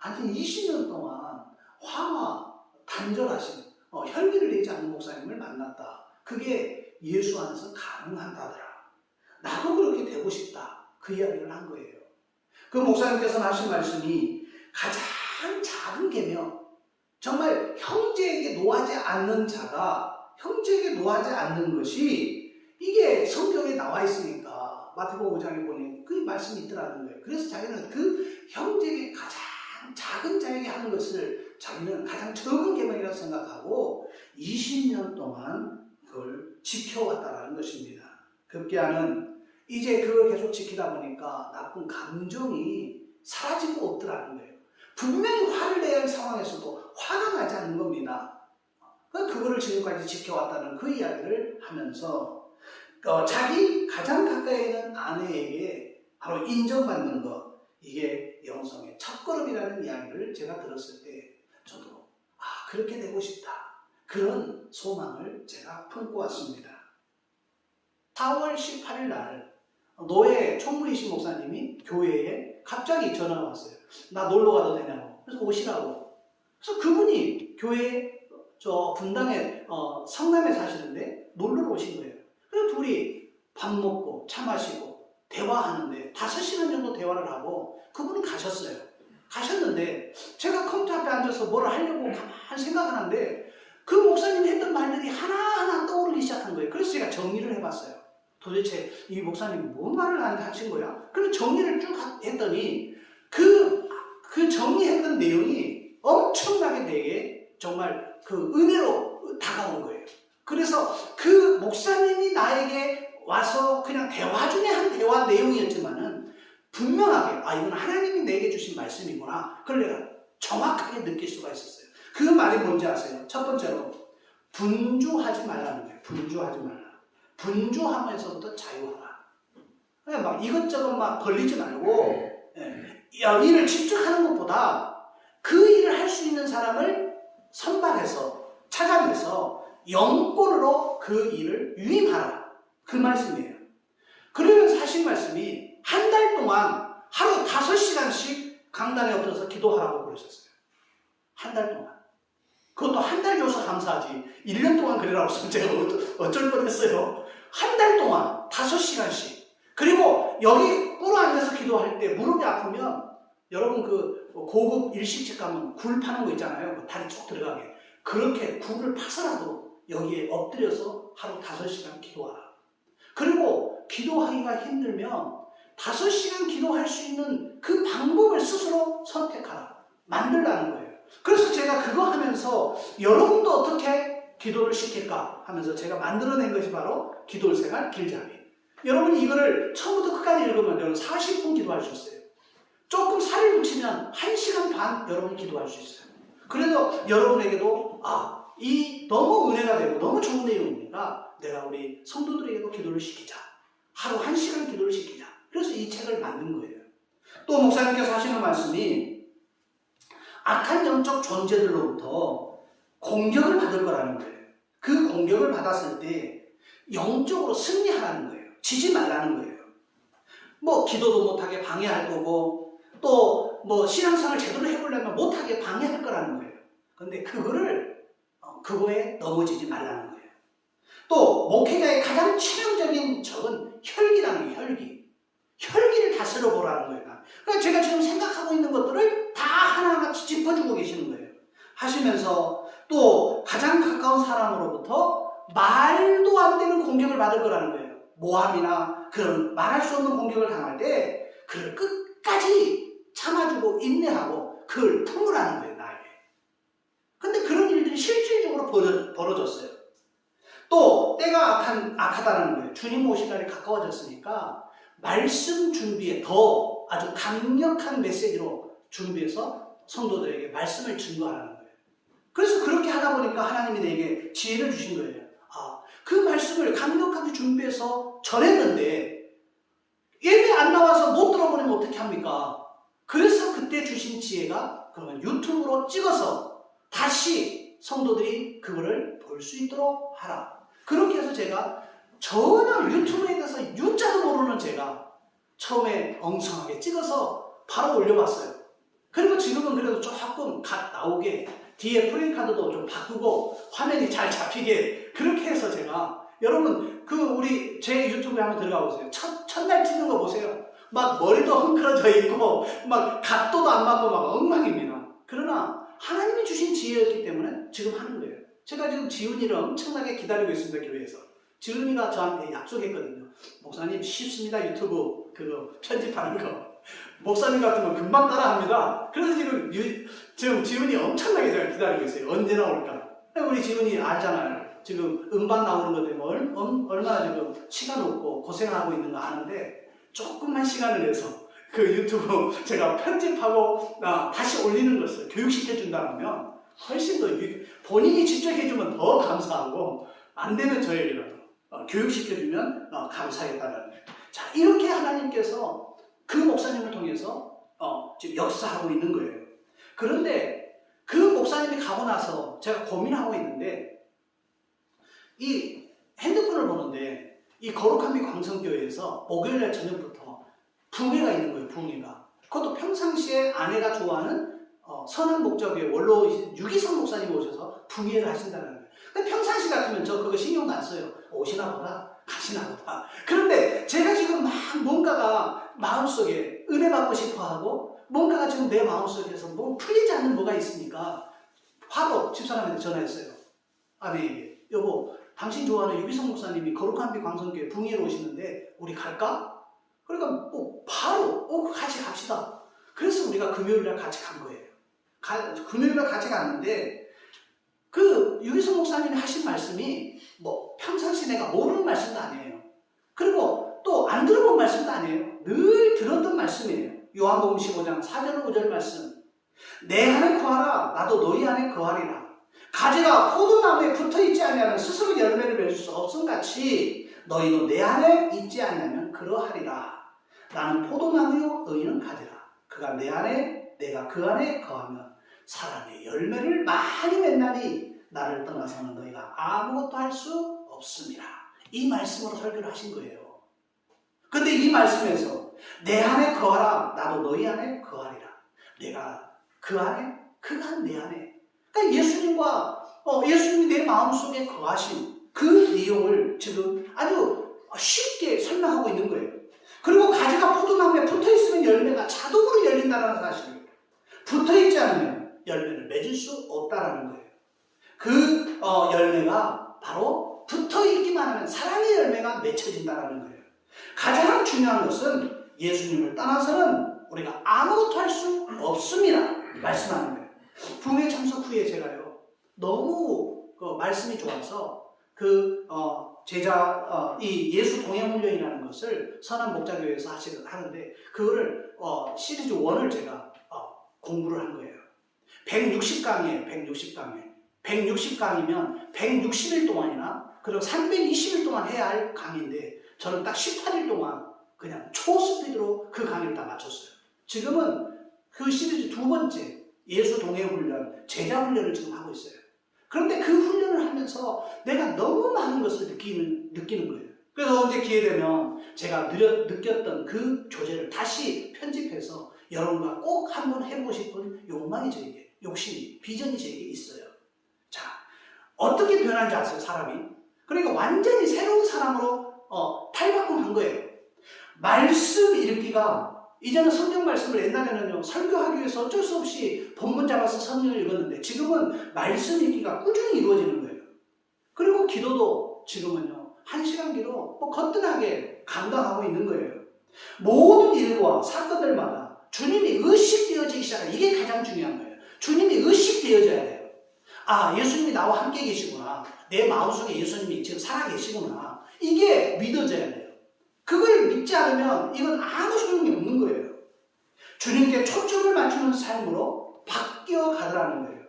아니 20년 동안 화와 단절하신 혈기를 내지 않는 목사님을 만났다. 그게 예수 안에서 가능하다더라. 나도 그렇게 되고 싶다. 그 이야기를 한 거예요. 그 목사님께서 하신 말씀이 가장 작은 계명, 정말 형제에게 노하지 않는 자가 형제에게 노하지 않는 것이 이게 성경에 나와 있으니까 마태복음 5장에 보니 그 말씀이 있더라는 거예요. 그래서 자기는 그 형제에게 가장 작은 자에게 하는 것을 자기는 가장 적은 계명이라고 생각하고 20년 동안 그걸 지켜왔다는 것입니다. 급기야는 이제 그걸 계속 지키다 보니까 나쁜 감정이 사라지고 없더라는 거예요. 분명히 화를 내야 할 상황에서도 화가 나지 않는 겁니다. 그거를 지금까지 지켜왔다는 그 이야기를 하면서 자기 가장 가까이 있는 아내에게 바로 인정받는 것, 이게 영성의 첫걸음이라는 이야기를 제가 들었을 때 저도 그렇게 되고 싶다. 그런 소망을 제가 품고 왔습니다. 4월 18일 날 노예 총무이신 목사님이 교회에 갑자기 전화가 왔어요. 나 놀러 가도 되냐고. 그래서 오시라고. 그래서 그분이 교회 저 분당에 성남에 사시는데 놀러 오신 거예요. 그래서 둘이 밥 먹고 차 마시고 대화하는데 5시간 정도 대화를 하고 그분은 가셨어요. 가셨는데 제가 컴퓨터 앞에 앉아서 뭘 하려고 가만히 생각하는데 그 목사님이 했던 말들이 하나하나 떠오르기 시작한 거예요. 그래서 제가 정리를 해봤어요. 도대체 이 목사님이 뭔 말을 나한테 하신 거야? 그래서 정리를 쭉 했더니 그 정리했던 내용이 엄청나게 내게 정말 그 은혜로 다가온 거예요. 그래서 그 목사님이 나에게 와서 그냥 대화 중에 한 대화 내용이었지만은 분명하게 이건 하나님이 내게 주신 말씀이구나. 그걸 내가 정확하게 느낄 수가 있었어요. 그 말이 뭔지 아세요? 첫 번째로 분주하지 말라는 거예요. 분주하지 말라. 분주함에서부터 자유하라. 그냥 막 이것저것 막 걸리지 말고 일을 집중하는 것보다 그 일을 할 수 있는 사람을 선발해서 찾아내서 영권으로 그 일을 유임하라. 그 말씀이에요. 그러면 사실 말씀이 한 달 동안 하루 5시간씩 강단에 엎드려서 기도하라고 그러셨어요. 한 달 동안. 그것도 한 달 줘서 감사하지 1년 동안 그래라고 해서 제가 어쩔 뻔했어요. 한 달 동안 5시간씩. 그리고 여기 꿇어 앉아서 기도할 때 무릎이 아프면 여러분 그 고급 일식집 가면 굴 파는 거 있잖아요. 다리 쭉 들어가게. 그렇게 굴을 파서라도 여기에 엎드려서 하루 5시간 기도하라. 그리고 기도하기가 힘들면 5시간 기도할 수 있는 그 방법을 스스로 선택하라. 만들라는 거예요. 그래서 제가 그거 하면서 여러분도 어떻게 기도를 시킬까 하면서 제가 만들어낸 것이 바로 기도 생활 길잡이. 여러분이 이거를 처음부터 끝까지 읽으면 여러분 40분 기도할 수 있어요. 조금 살을 붙이면 1시간 반 여러분이 기도할 수 있어요. 그래서 여러분에게도 이 너무 은혜가 되고 너무 좋은 내용이니까 내가 우리 성도들에게도 기도를 시키자. 하루 1시간 기도를 시키자. 그래서 이 책을 만든 거예요. 또 목사님께서 하시는 말씀이 악한 영적 존재들로부터 공격을 받을 거라는 거예요. 그 공격을 받았을 때 영적으로 승리하라는 거예요. 지지 말라는 거예요. 뭐 기도도 못하게 방해할 거고 또 뭐 신앙생활 제대로 해보려면 못하게 방해할 거라는 거예요. 근데 그거에 넘어지지 말라는 거예요. 또 목회자의 가장 치명적인 적은 혈기라는 거예요. 혈기를 다스려 보라는 거예요. 그러니까 제가 지금 생각하고 있는 것들을 다 하나하나 짚어주고 계시는 거예요. 하시면서 또 가장 가까운 사람으로부터 말도 안 되는 공격을 받을 거라는 거예요. 모함이나 그런 말할 수 없는 공격을 당할 때 그를 끝까지 참아주고 인내하고 그걸 품으라는 거예요. 나에게. 근데 그런 일들이 실질적으로 벌어졌어요. 또 때가 악하다는 거예요. 주님 오실 날이 가까워졌으니까 말씀 준비에 더 아주 강력한 메시지로 준비해서 성도들에게 말씀을 증거하라는 거예요. 그래서 그렇게 하다 보니까 하나님이 내게 지혜를 주신 거예요. 그 말씀을 강력하게 준비해서 전했는데 예배 안 나와서 못 들어보내면 어떻게 합니까? 그래서 그때 주신 지혜가 그러면 유튜브로 찍어서 다시 성도들이 그거를 볼 수 있도록 하라. 그렇게 해서 제가 전혀 유튜브에 대해서 U자도 모르는 제가 처음에 엉성하게 찍어서 바로 올려봤어요. 그리고 지금은 그래도 조금 각 나오게 뒤에 프레임카드도 좀 바꾸고 화면이 잘 잡히게 그렇게 해서 제가 여러분 우리 제 유튜브에 한번 들어가 보세요. 첫날 찍는 거 보세요. 막 머리도 헝클어져 있고 막 각도도 안 맞고 막 엉망입니다. 그러나 하나님이 주신 지혜였기 때문에 지금 하는 거예요. 제가 지금 지훈이를 엄청나게 기다리고 있습니다. 교회에서. 지훈이가 저한테 약속했거든요. 목사님 쉽습니다. 유튜브 그거 편집하는 거. 목사님 같은 건 금방 따라합니다. 그래서 지금 지훈이 엄청나게 제가 기다리고 있어요. 언제 나올까? 우리 지훈이 알잖아요. 지금 음반 나오는 것 때문에 얼마나 지금 시간 없고 고생하고 있는 거 아는데 조금만 시간을 내서 그 유튜브 제가 편집하고 다시 올리는 것을 교육시켜준다면 훨씬 더 본인이 직접 해주면 더 감사하고 안 되면 저에게라도 교육시켜주면 감사하겠다는 거예요. 자, 이렇게 하나님께서 그 목사님을 통해서 지금 역사하고 있는 거예요. 그런데 그 목사님이 가고 나서 제가 고민하고 있는데 이 핸드폰을 보는데 이 거룩한 빛 광성교회에서 목요일날 저녁부터 붕괴가 있는 거예요. 붕괴가. 그것도 평상시에 아내가 좋아하는 선한 목적의 원로 유기성 목사님 오셔서 붕괴를 하신다는 거예요. 근데 평상시 같으면 저 그거 신경도 안 써요. 오시나 보다 가시나 보다. 그런데 제가 지금 막 뭔가가 마음속에 은혜 받고 싶어하고 뭔가가 지금 내 마음속에서 뭐 풀리지 않는 뭐가 있으니까 바로 집사람한테 전화했어요. 아내에게. 여보, 당신 좋아하는 유기성 목사님이 거룩한 빛 광성교회 붕괴로 오시는데 우리 갈까? 그러니까 뭐 바로 같이 갑시다. 그래서 우리가 금요일날 같이 간 거예요. 금요일날 같이 갔는데 그 유기성 목사님이 하신 말씀이 뭐 평상시 내가 모르는 말씀도 아니에요. 그리고 또 안 들어본 말씀도 아니에요. 늘 들었던 말씀이에요. 요한복음 15장 4절 5절 말씀. 내 안에 거하라 나도 너희 안에 거하리라. 가지가 포도나무에 붙어있지 아니하면 스스로 열매를 맺을 수 없음같이 너희도 내 안에 있지 않냐면 그러하리라. 나는 포도나무요 너희는 가지라. 그가 내 안에 내가 그 안에 거하면 사랑의 열매를 많이 맺나니 나를 떠나서는 너희가 아무것도 할 수 없습니다. 이 말씀으로 설교를 하신 거예요. 근데 이 말씀에서 내 안에 거하라 나도 너희 안에 거하리라. 내가 그 안에 그가 내 안에. 그러니까 예수님이 내 마음속에 거하신 그 내용을 지금 아주 쉽게 설명하고 있는 거예요. 그리고 가지가 포도나무에 붙어있으면 열매가 자동으로 열린다는 사실을 붙어있지 않으면 열매를 맺을 수 없다는 거예요. 그 열매가 바로 붙어있기만 하면 사랑의 열매가 맺혀진다는 거예요. 가장 중요한 것은 예수님을 떠나서는 우리가 아무것도 할 수 없습니다. 말씀하는 거예요. 붕괴 참석 후에 제가요 너무 그 말씀이 좋아서 이 예수 동행 훈련이라는 것을 선한 목자교회에서 하는데 그거를 시리즈 1을 제가 공부를 한 거예요. 160강이에요. 160강에. 160강이면 160일 동안이나 그리고 320일 동안 해야 할 강의인데 저는 딱 18일 동안 그냥 초스피드로 그 강의를 다 마쳤어요. 지금은 그 시리즈 2번째 예수 동행 훈련, 제자 훈련을 지금 하고 있어요. 그런데 그 훈련을 하면서 내가 너무 많은 것을 느끼는 거예요. 그래서 언제 기회 되면 제가 느꼈던 그 교재를 다시 편집해서 여러분과 꼭 한번 해보고 싶은 욕망이 저에게, 욕심이, 비전이 저에게 있어요. 자, 어떻게 변한지 아세요, 사람이? 그러니까 완전히 새로운 사람으로 탈바꿈한 거예요. 말씀 읽기가 이제는 성경 말씀을 옛날에는요 설교하기 위해서 어쩔 수 없이 본문 잡아서 성경을 읽었는데 지금은 말씀 읽기가 꾸준히 이루어지는 거예요. 그리고 기도도 지금은요 1시간 기도 거뜬하게 감당하고 있는 거예요. 모든 일과 사건들마다 주님이 의식되어지기 시작해요. 이게 가장 중요한 거예요. 주님이 의식되어져야 돼요. 아, 예수님이 나와 함께 계시구나. 내 마음속에 예수님이 지금 살아계시구나. 이게 믿어져야 돼요. 그걸 믿지 않으면 이건 아무 소용이 없는 거예요. 주님께 초점을 맞추는 삶으로 바뀌어 가더라는 거예요.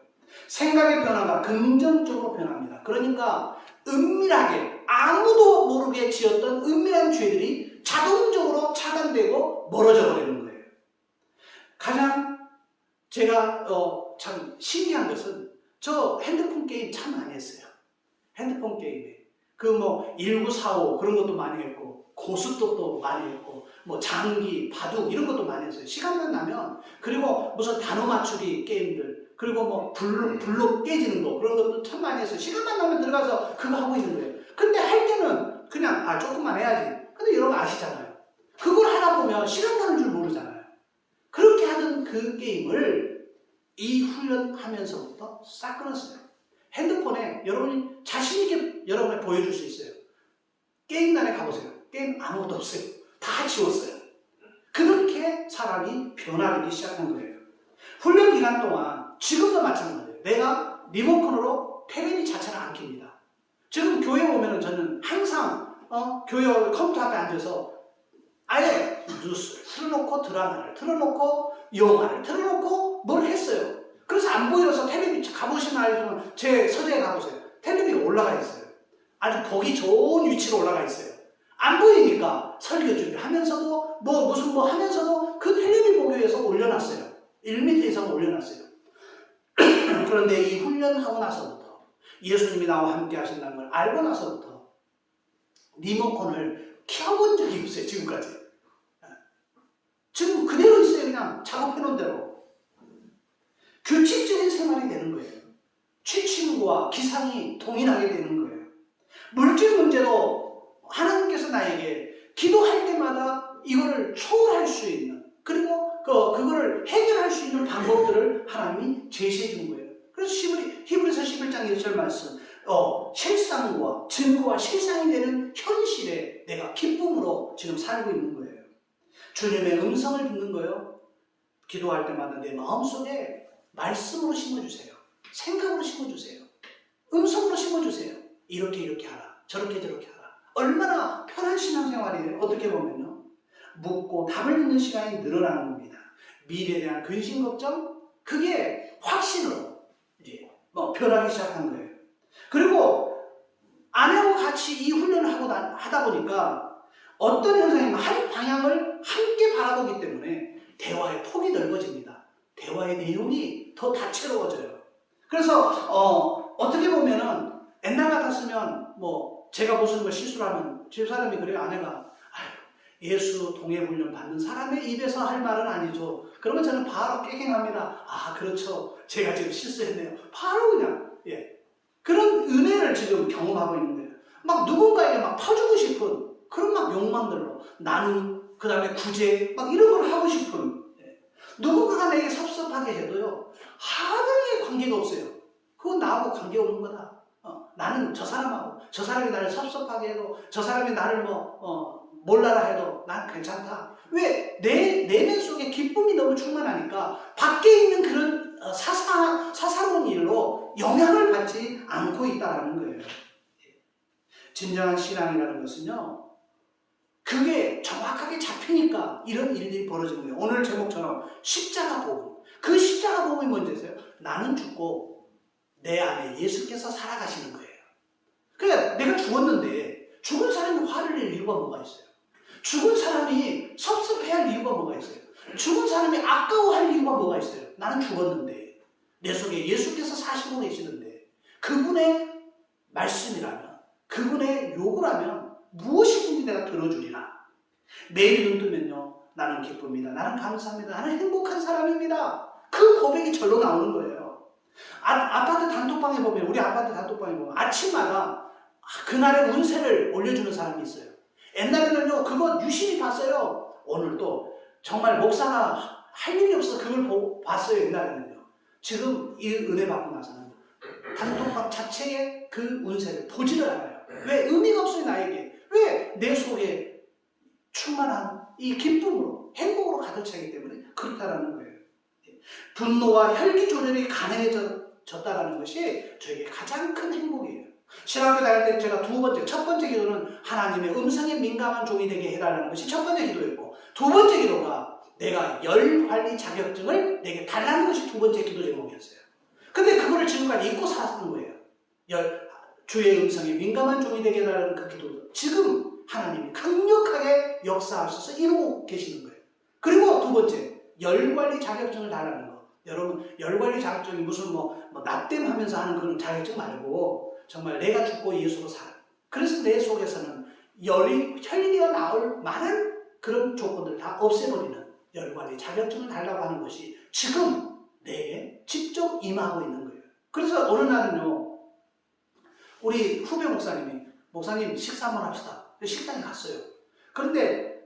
생각의 변화가 긍정적으로 변합니다. 그러니까 은밀하게 아무도 모르게 지었던 은밀한 죄들이 자동적으로 차단되고 멀어져 버리는 거예요. 가장 제가 참 신기한 것은 저 핸드폰 게임 참 많이 했어요. 핸드폰 게임에 1945 그런 것도 많이 했고 고스톱도 많이 했고 장기, 바둑 이런 것도 많이 했어요. 시간만 나면. 그리고 무슨 단어 맞추기 게임들, 그리고 블록 깨지는 거 그런 것도 참 많이 했어요. 시간만 나면 들어가서 그거 하고 있는 거예요. 근데 할 때는 그냥 조금만 해야지. 근데 여러분 아시잖아요. 그걸 하다 보면 시간 가는 줄 모르잖아요. 그렇게 하던 그 게임을 이 훈련하면서부터 싹 끊었어요. 핸드폰에 여러분이 자신있게 여러분이 보여줄 수 있어요. 게임단에 가보세요. 게임 아무것도 없어요. 다 지웠어요. 그렇게 사람이 변화되기 시작한 거예요. 훈련 기간 동안 지금도 마찬가지예요. 내가 리모컨으로 텔레비 자체를 안 켭니다. 지금 교회 오면은 저는 항상 교회 컴퓨터 앞에 앉아서 아예 뉴스를 틀어놓고 드라마를 틀어놓고 영화를 틀어놓고 뭘 했어요. 그래서 안 보여서 텔레비 가보시면 알지만 제 서재에 가보세요. 텔레비가 올라가 있어요. 아주 보기 좋은 위치로 올라가 있어요. 안 보이니까 설교 준비하면서도 무슨 하면서도 그 텔레비 보기 위해서 올려놨어요. 1m 이상 올려놨어요. 그런데 이 훈련하고 나서부터 예수님이 나와 함께 하신다는 걸 알고 나서부터 리모컨을 켜본 적이 없어요. 지금까지. 지금 그대로 있어요. 그냥 작업해놓은 대로. 규칙적인 생활이 되는 거예요. 취침과 기상이 동일하게 되는 거예요. 물질 문제도 하나님께서 나에게 기도할 때마다 이거를 초월할 수 있는, 그리고 그거를 해결할 수 있는 방법들을 하나님이 제시해 준 거예요. 그래서 히브리서 11장 1절 말씀, 실상과 증거와 실상이 되는 현실에 내가 기쁨으로 지금 살고 있는 거예요. 주님의 음성을 듣는 거예요. 기도할 때마다 내 마음속에 말씀으로 심어주세요. 생각으로 심어주세요. 음성으로 심어주세요. 이렇게 하라. 저렇게 하라. 얼마나 편한 신앙생활이에요. 어떻게 보면요. 묻고 답을 듣는 시간이 늘어나는 겁니다. 미래에 대한 근심 걱정, 그게 확신으로 이제 변하기 시작한 거예요. 그리고 아내하고 같이 이 훈련을 하다 보니까 어떤 현상이 한 방향을 함께 바라보기 때문에 대화의 폭이 넓어집니다. 대화의 내용이 더 다채로워져요. 그래서 어떻게 보면은 옛날 같았으면 제가 무슨 실수를 하면 집사람이 그래요. 아내가 예수 동행 훈련 받는 사람의 입에서 할 말은 아니죠. 그러면 저는 바로 깨갱합니다. 아, 그렇죠. 제가 지금 실수했네요. 바로 그냥 그런 은혜를 지금 경험하고 있는 거예요. 막 누군가에게 막 퍼주고 싶은 그런 욕망들로 나눔, 그 다음에 구제 이런 걸 하고 싶은, 누군가가 내게 섭섭하게 해도요 하등의 관계가 없어요. 그건 나하고 관계없는 거다. 나는 저 사람하고, 저 사람이 나를 섭섭하게 해도, 저 사람이 나를 몰라라 해도 난 괜찮다. 왜? 내 내면 속에 기쁨이 너무 충만하니까 밖에 있는 그런 사사로운 일로 영향을 받지 변하지 않고 있다는 거예요. 진정한 신앙이라는 것은요, 그게 정확하게 잡히니까 이런 일들이 벌어지는 거예요. 오늘 제목처럼 십자가 복음. 그 십자가 복음이 뭔지 아세요? 나는 죽고 내 안에 예수께서 살아가시는 거예요. 그러니까 내가 죽었는데 죽은 사람이 화를 낼 이유가 뭐가 있어요? 죽은 사람이 섭섭해할 이유가 뭐가 있어요? 죽은 사람이 아까워할 이유가 뭐가 있어요? 나는 죽었는데 내 속에 예수께서 사시고 계시는데 그분의 말씀이라면, 그분의 요구라면 무엇이든지 내가 들어주리라. 내일 눈 뜨면요, 나는 기쁩니다, 나는 감사합니다, 나는 행복한 사람입니다. 그 고백이 절로 나오는 거예요. 아파트 단톡방에 보면, 우리 아파트 단톡방에 보면 아침마다 그날의 운세를 올려주는 사람이 있어요. 옛날에는요, 그거 유심히 봤어요. 오늘 또 정말 목사가 할 일이 없어서 그걸 봤어요. 옛날에는요. 지금 이 은혜 받고 나서는 단톡방 자체의 그 운세를 보지를 않아요. 왜? 의미가 없어요, 나에게. 왜? 내 속에 충만한 이 기쁨으로, 행복으로 가득 차기 때문에 그렇다라는 거예요. 분노와 혈기 조절이 가능해졌다는 것이 저에게 가장 큰 행복이에요. 신학교 다닐 때 제가 첫 번째 기도는 하나님의 음성에 민감한 종이 되게 해달라는 것이 첫 번째 기도였고, 두 번째 기도가 내가 열 관리 자격증을 내게 달라는 것이 두 번째 기도 제목이었어요. 근데 그거를 지금까지 잊고 살았던 거예요. 주의 음성에 민감한 종이 되게 해달라는 그 기도, 지금 하나님이 강력하게 역사하셔서 이루고 계시는 거예요. 그리고 두 번째, 열 관리 자격증을 달라는 거. 여러분, 열 관리 자격증이 무슨 납땜하면서 하는 그런 자격증 말고 정말 내가 죽고 예수로 살아. 그래서 내 속에서는 혈기가 나올 만한 그런 조건들을 다 없애버리는 열관리 자격증을 달라고 하는 것이 지금 내게 직접 임하고 있는 거예요. 그래서 어느 날은요, 우리 후배 목사님 식사 한번 합시다. 식당에 갔어요. 그런데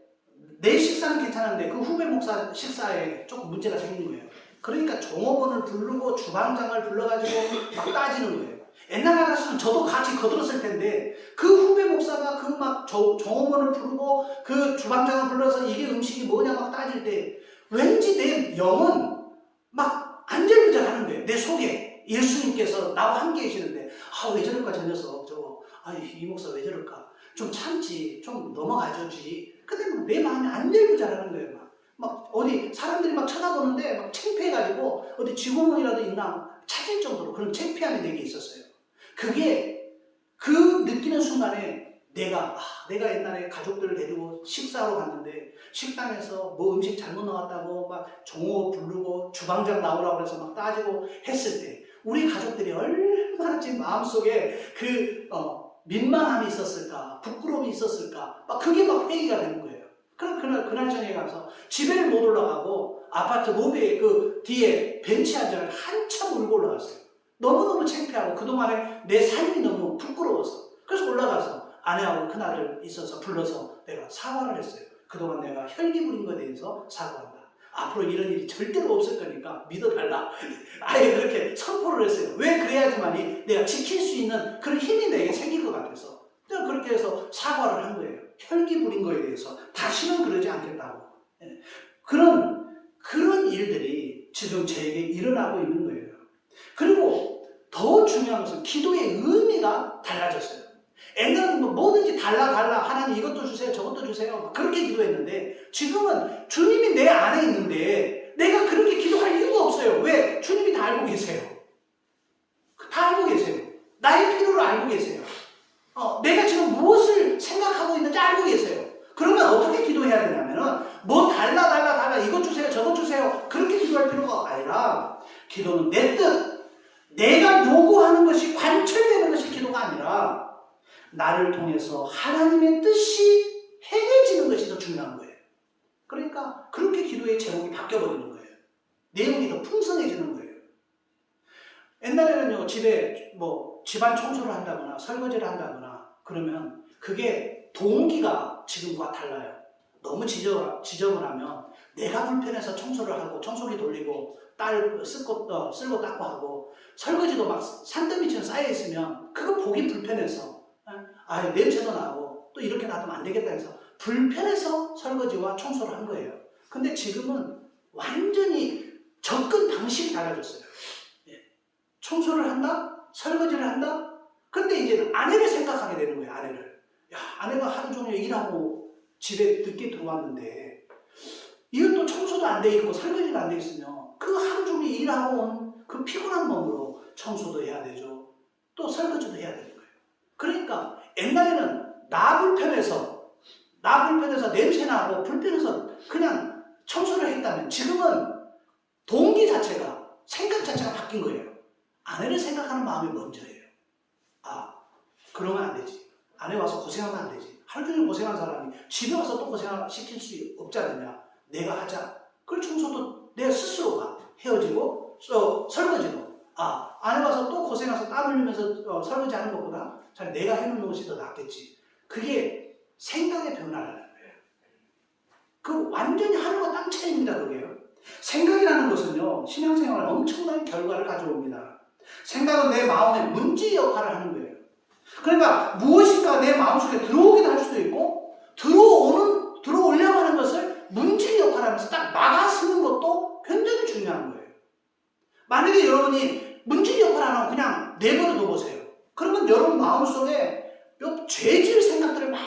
내 식사는 괜찮은데 그 후배 목사 식사에 조금 문제가 생긴 거예요. 그러니까 종업원을 부르고 주방장을 불러가지고 막 따지는 거예요. 옛날에 같았으면 저도 같이 거들었을 텐데 그 후배 목사가 그 막 종업원을 부르고 그 주방장을 불러서 이게 음식이 뭐냐 막 따질 때 왠지 내 영은 막 안절부절하는 거예요. 내 속에 예수님께서 나와 함께 계시는데 왜 저럴까 저 녀석 이 목사 왜 저럴까 좀 참지 좀 넘어가줘지. 근데 내 마음이 안절부절하는 거예요. 막 어디 사람들이 막 쳐다보는데 막 창피해가지고 어디 쥐구멍이라도 있나 찾을 정도로 그런 창피함이 내게 있었어요. 그게 그 느끼는 순간에 내가 옛날에 가족들을 데리고 식사하러 갔는데 식당에서 뭐 음식 잘못 나왔다고 막 종업 부르고 주방장 나오라고 해서 막 따지고 했을 때 우리 가족들이 얼마나 지금 마음속에 그 민망함이 있었을까, 부끄러움이 있었을까, 막 그게 막 회의가 되는 거예요. 그날 저녁에 가서 집에를 못 올라가고 아파트 로비에 그 뒤에 벤치에 앉아서 한참 울고 올라갔어요. 너무너무 창피하고 그동안에 내 삶이 너무 부끄러워서. 그래서 올라가서 아내하고 큰아들 있어서 불러서 내가 사과를 했어요. 그동안 내가 혈기 부린 것에 대해서 사과한다. 앞으로 이런 일이 절대로 없을 거니까 믿어달라. 아예 그렇게 선포를 했어요. 왜 그래야지만이 내가 지킬 수 있는 그런 힘이 내게 생길 것 같아서. 내가 그렇게 해서 사과를 한 거예요. 혈기 부린 거에 대해서 다시는 그러지 않겠다고. 그런 일들이 지금 저에게 일어나고 있는 거예요. 그리고 더 중요한 것은 기도의 의미가 달라졌어요. 옛날에는 뭐든지 달라 하나님 이것도 주세요 저것도 주세요 그렇게 기도했는데 지금은 주님이 내 안에 있는데 내가 그렇게 기도할 이유가 없어요. 왜? 주님이 다 알고 계세요. 다 알고 계세요. 나의 필요를 알고 계세요. 내가 지금 무엇을 생각하고 있는지 알고 계세요. 그러면 어떻게 기도해야 되냐면은 뭐 달라 이것 주세요 저것 주세요 그렇게 기도할 필요가 아니라 기도는 내 뜻, 내가 요구하는 것이 관철되는 것이 기도가 아니라 나를 통해서 하나님의 뜻이 행해지는 것이 더 중요한 거예요. 그러니까 그렇게 기도의 제목이 바뀌어버리는 거예요. 내용이 더 풍성해지는 거예요. 옛날에는요, 집에 집안 청소를 한다거나 설거지를 한다거나 그러면 그게 동기가 지금과 달라요. 너무 지저분하면 내가 불편해서 청소를 하고 청소기 돌리고 쓸고 닦고 하고 설거지도 막 산더미처럼 쌓여있으면 그거 보기 불편해서 냄새도 나고 또 이렇게 놔두면 안 되겠다 해서 불편해서 설거지와 청소를 한 거예요. 근데 지금은 완전히 접근 방식이 달라졌어요. 청소를 한다? 설거지를 한다? 근데 이제 아내를 생각하게 되는 거예요, 아내를. 야, 아내가 하루 종일 일하고 집에 늦게 들어왔는데, 이것도 청소도 안 돼 있고 설거지도 안 돼 있으면 그 하루 종일 일하고 온 그 피곤한 몸으로 청소도 해야 되죠. 또 설거지도 해야 되는 거예요. 그러니까 옛날에는 나 불편해서 냄새나고 불편해서 그냥 청소를 했다면 지금은 동기 자체가, 생각 자체가 바뀐 거예요. 아내를 생각하는 마음이 먼저예요. 아, 그러면 안 되지. 아내 와서 고생하면 안 되지. 하루 종일 고생한 사람이 집에 와서 또 고생시킬 수 없지 않느냐. 내가 하자. 그 청소도 내 스스로가 헤어지고 설거지도 아내 와서 또 고생해서 땀 흘리면서 설거지하는 것보다 잘 내가 해놓는 것이 더 낫겠지. 그게 생각의 변화라는 거예요. 그 완전히 하늘과 땅 차이입니다. 그게요. 생각이라는 것은요, 신앙생활에 엄청난 결과를 가져옵니다. 생각은 내 마음의 문지 역할을 하는 거예요. 그러니까 무엇인가 내 마음속에 들어오기도 할 수도 있고, 들어오려고 하는 것을 문지 역할을 하면서 딱 막아쓰는 것도 굉장히 중요한 거예요. 만약에 여러분이 문지 역할을 안 하고 그냥 내버려 둬보세요. 그러면 여러분 마음속에 죄질 생각들을 막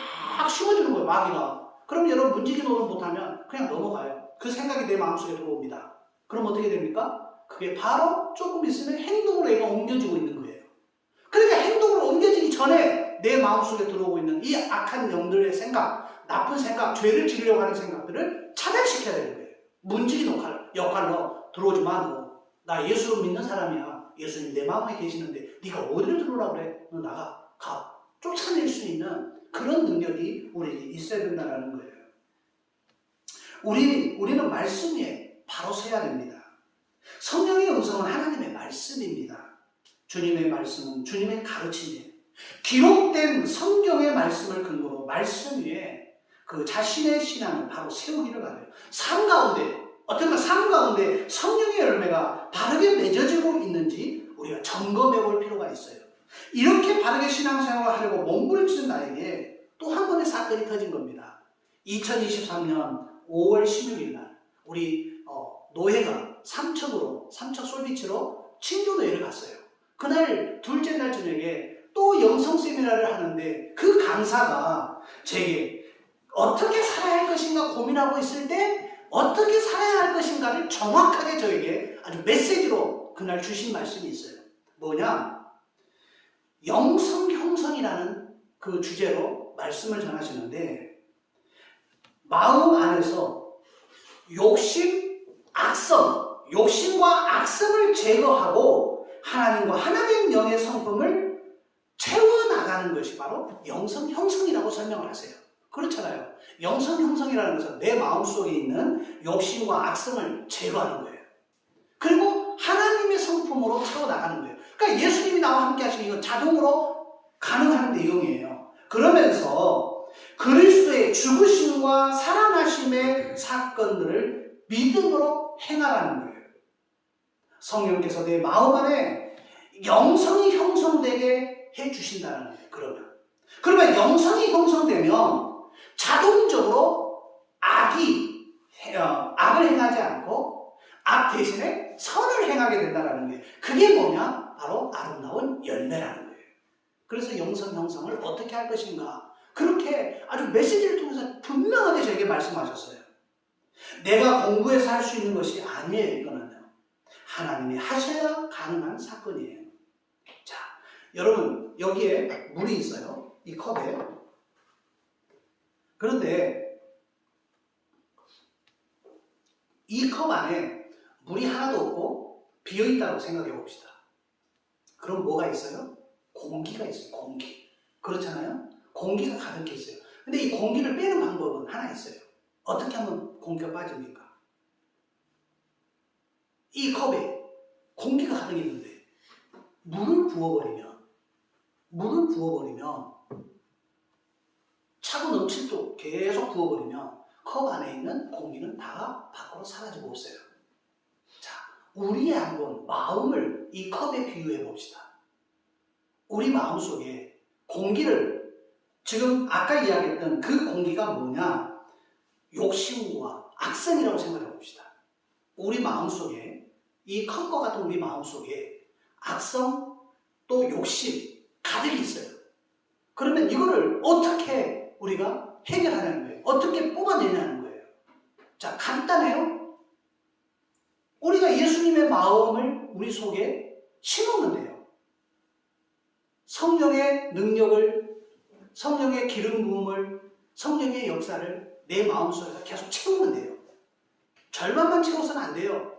씌워주는 거예요, 마귀가. 그럼 여러분 문지기 노릇 못하면 그냥 넘어가요. 그 생각이 내 마음속에 들어옵니다. 그럼 어떻게 됩니까? 그게 바로 조금 있으면 행동으로 얘가 옮겨지고 있는 거예요. 그러니까 행동으로 옮겨지기 전에 내 마음속에 들어오고 있는 이 악한 영들의 생각, 나쁜 생각, 죄를 지으려고 하는 생각들을 차단시켜야 되는 거예요. 문지기 역할로 들어오지 마, 너. 나 예수를 믿는 사람이야. 예수님 내 마음에 계시는데 네가 어디를 들어오라고 그래? 너 나가. 가. 쫓아낼 수 있는 그런 능력이 우리에게 있어야 된다는 거예요. 우리는 말씀 위에 바로 서야 됩니다. 성령의 음성은 하나님의 말씀입니다. 주님의 말씀은 주님의 가르침이에요. 기록된 성경의 말씀을 근거로 말씀 위에 그 자신의 신앙을 바로 세우기를 바라요. 삶 가운데 성령의 열매가 바르게 맺어지고 있는지 우리가 점검해 볼 필요가 있어요. 이렇게 바르게 신앙생활을 하려고 몸부림치는 나에게 또 한 번의 사건이 터진 겁니다. 2023년 5월 16일 날 우리 노회가 삼척 솔비치로 친교노회를 갔어요. 그날 둘째 날 저녁에 또 영성 세미나를 하는데 그 강사가 제게 어떻게 살아야 할 것인가 고민하고 있을 때 어떻게 살아야 할 것인가를 정확하게 저에게 아주 메시지로 그날 주신 말씀이 있어요. 뭐냐? 영성 형성이라는 그 주제로 말씀을 전하시는데, 마음 안에서 욕심과 악성을 제거하고 하나님과 하나님 영의 성품을 채워나가는 것이 바로 영성 형성이라고 설명을 하세요. 그렇잖아요. 영성 형성이라는 것은 내 마음속에 있는 욕심과 악성을 제거하는 거예요. 그리고 하나님의 성품으로 채워나가는 거예요. 그러니까 예수님이 나와 함께 하시는 이건 자동으로 가능한 내용이에요. 그러면서 그리스도의 죽으심과 살아나심의 사건들을 믿음으로 행하라는 거예요. 성령께서 내 마음 안에 영성이 형성되게 해주신다는 거예요. 그러면 영성이 형성되면 자동적으로 악을 행하지 않고 악 대신에 선을 행하게 된다는 거예요. 그게 뭐냐? 바로 아름다운 열매라는 거예요. 그래서 영성 형성을 어떻게 할 것인가? 그렇게 아주 메시지를 통해서 분명하게 저에게 말씀하셨어요. 내가 공부해서 할 수 있는 것이 아니에요. 이거는요. 하나님이 하셔야 가능한 사건이에요. 자, 여러분 여기에 물이 있어요. 이 컵에. 그런데 이 컵 안에 물이 하나도 없고 비어있다고 생각해 봅시다. 그럼 뭐가 있어요? 공기가 있어요. 공기. 그렇잖아요? 공기가 가득해 있어요. 근데 이 공기를 빼는 방법은 하나 있어요. 어떻게 하면 공기가 빠집니까? 이 컵에 공기가 가득 있는데 물을 부어버리면 차고 넘칠도록 계속 부어버리면 컵 안에 있는 공기는 다 밖으로 사라지고 없어요. 자, 우리의 한번 마음을 이 컵에 비유해 봅시다. 우리 마음속에 공기를, 지금 아까 이야기했던 그 공기가 뭐냐? 욕심과 악성이라고 생각해 봅시다. 우리 마음속에, 이 컵과 같은 우리 마음속에 악성, 또 욕심 가득 있어요. 그러면 이거를 어떻게 우리가 해결하냐는 거예요. 어떻게 뽑아내냐는 거예요. 자, 간단해요. 우리가 예수님의 마음을 우리 속에 심으면 돼요. 성령의 능력을, 성령의 기름 부음을, 성령의 역사를 내 마음속에서 계속 채우면 돼요. 절반만 채워서는 안 돼요.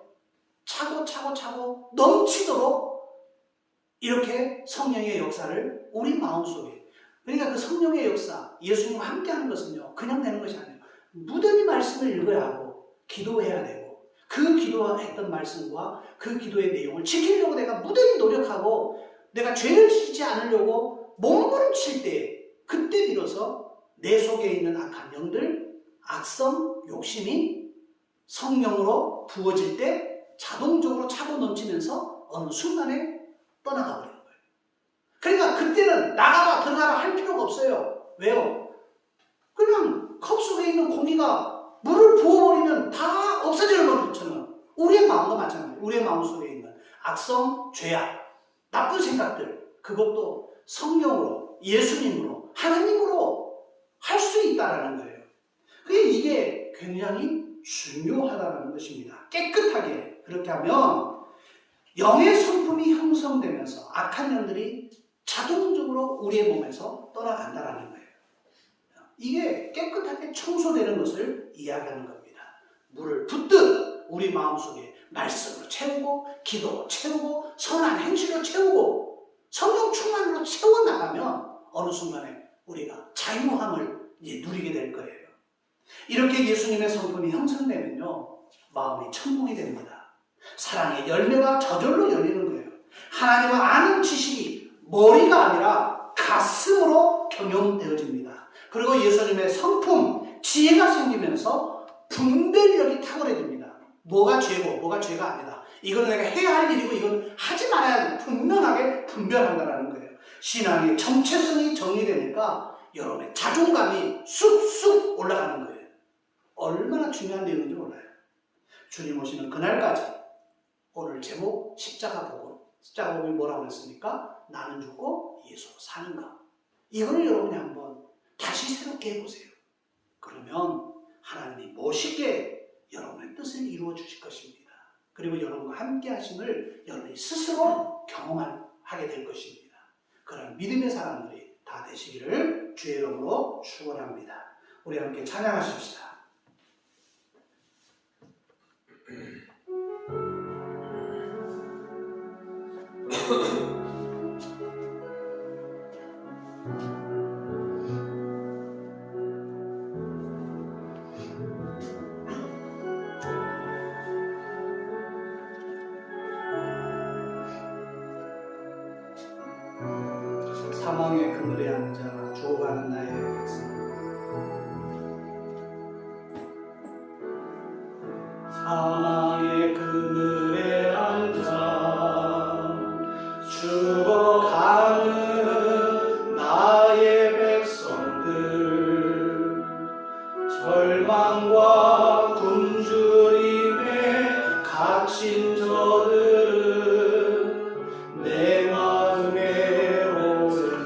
차고 넘치도록 이렇게 성령의 역사를 우리 마음속에, 그러니까 그 성령의 역사, 예수님과 함께하는 것은요, 그냥 되는 것이 아니에요. 무던히 말씀을 읽어야 하고 기도해야 되고, 그 기도했던 말씀과 그 기도의 내용을 지키려고 내가 무던히 노력하고, 내가 죄를 지지 않으려고 몸부림칠 때, 그때 비로소 내 속에 있는 악한 영들, 악성, 욕심이 성령으로 부어질 때 자동적으로 차고 넘치면서 어느 순간에 떠나가 버리는 거예요. 그러니까 그때는 나가라 들어가라 할 필요가 없어요. 왜요? 그냥 컵 속에 있는 공기가 물을 부어버리면 다 없어지는 것처럼 우리의 마음도 마찬가지예요. 우리의 마음속에 있는 악성, 죄악, 나쁜 생각들, 그것도 성령으로, 예수님으로, 하나님으로 할 수 있다는 거예요. 이게 굉장히 중요하다는 것입니다. 깨끗하게 그렇게 하면 영의 성품이 형성되면서 악한 영들이 자동적으로 우리의 몸에서 떠나간다는 거예요. 이게 깨끗하게 청소되는 것을 이야기하는 겁니다. 물을 붓듯 우리 마음속에 말씀으로 채우고, 기도로 채우고, 선한 행실로 채우고, 성령 충만으로 채워나가면 어느 순간에 우리가 자유함을 이제 누리게 될 거예요. 이렇게 예수님의 성품이 형성되면요, 마음이 천국이 됩니다. 사랑의 열매가 저절로 열리는 거예요. 하나님을 아는 지식이 머리가 아니라 가슴으로 경영되어집니다. 그리고 예수님의 성품, 지혜가 생기면서 분별력이 탁월해집니다. 뭐가 죄고 뭐가 죄가 아니다. 이거는 내가 해야 할 일이고 이건 하지 말아야 분명하게 분별한다는 거예요. 신앙의 정체성이 정리되니까 여러분의 자존감이 쑥쑥 올라가는 거예요. 얼마나 중요한 내용인지 몰라요. 주님 오시는 그날까지 오늘 제목 십자가 복음. 십자가 복음이 뭐라고 그랬습니까? 나는 죽고 예수로 사는 것. 이걸 여러분이 한번 다시 새롭게 해보세요. 그러면 하나님이 멋있게 여러분의 뜻을 이루어 주실 것입니다. 그리고 여러분과 함께 하심을 여러분이 스스로 경험하게 될 것입니다. 그런 믿음의 사람들이 다 되시기를 주의 이름으로 축원합니다. 우리 함께 찬양하십시다. 사망의 그늘에 앉아 죽어가는 나의 백성, 사망의 그늘에 앉아 죽어가는 나의 백성들, 절망과 굶주림에 갇힌 저들은 내 마음에 오랜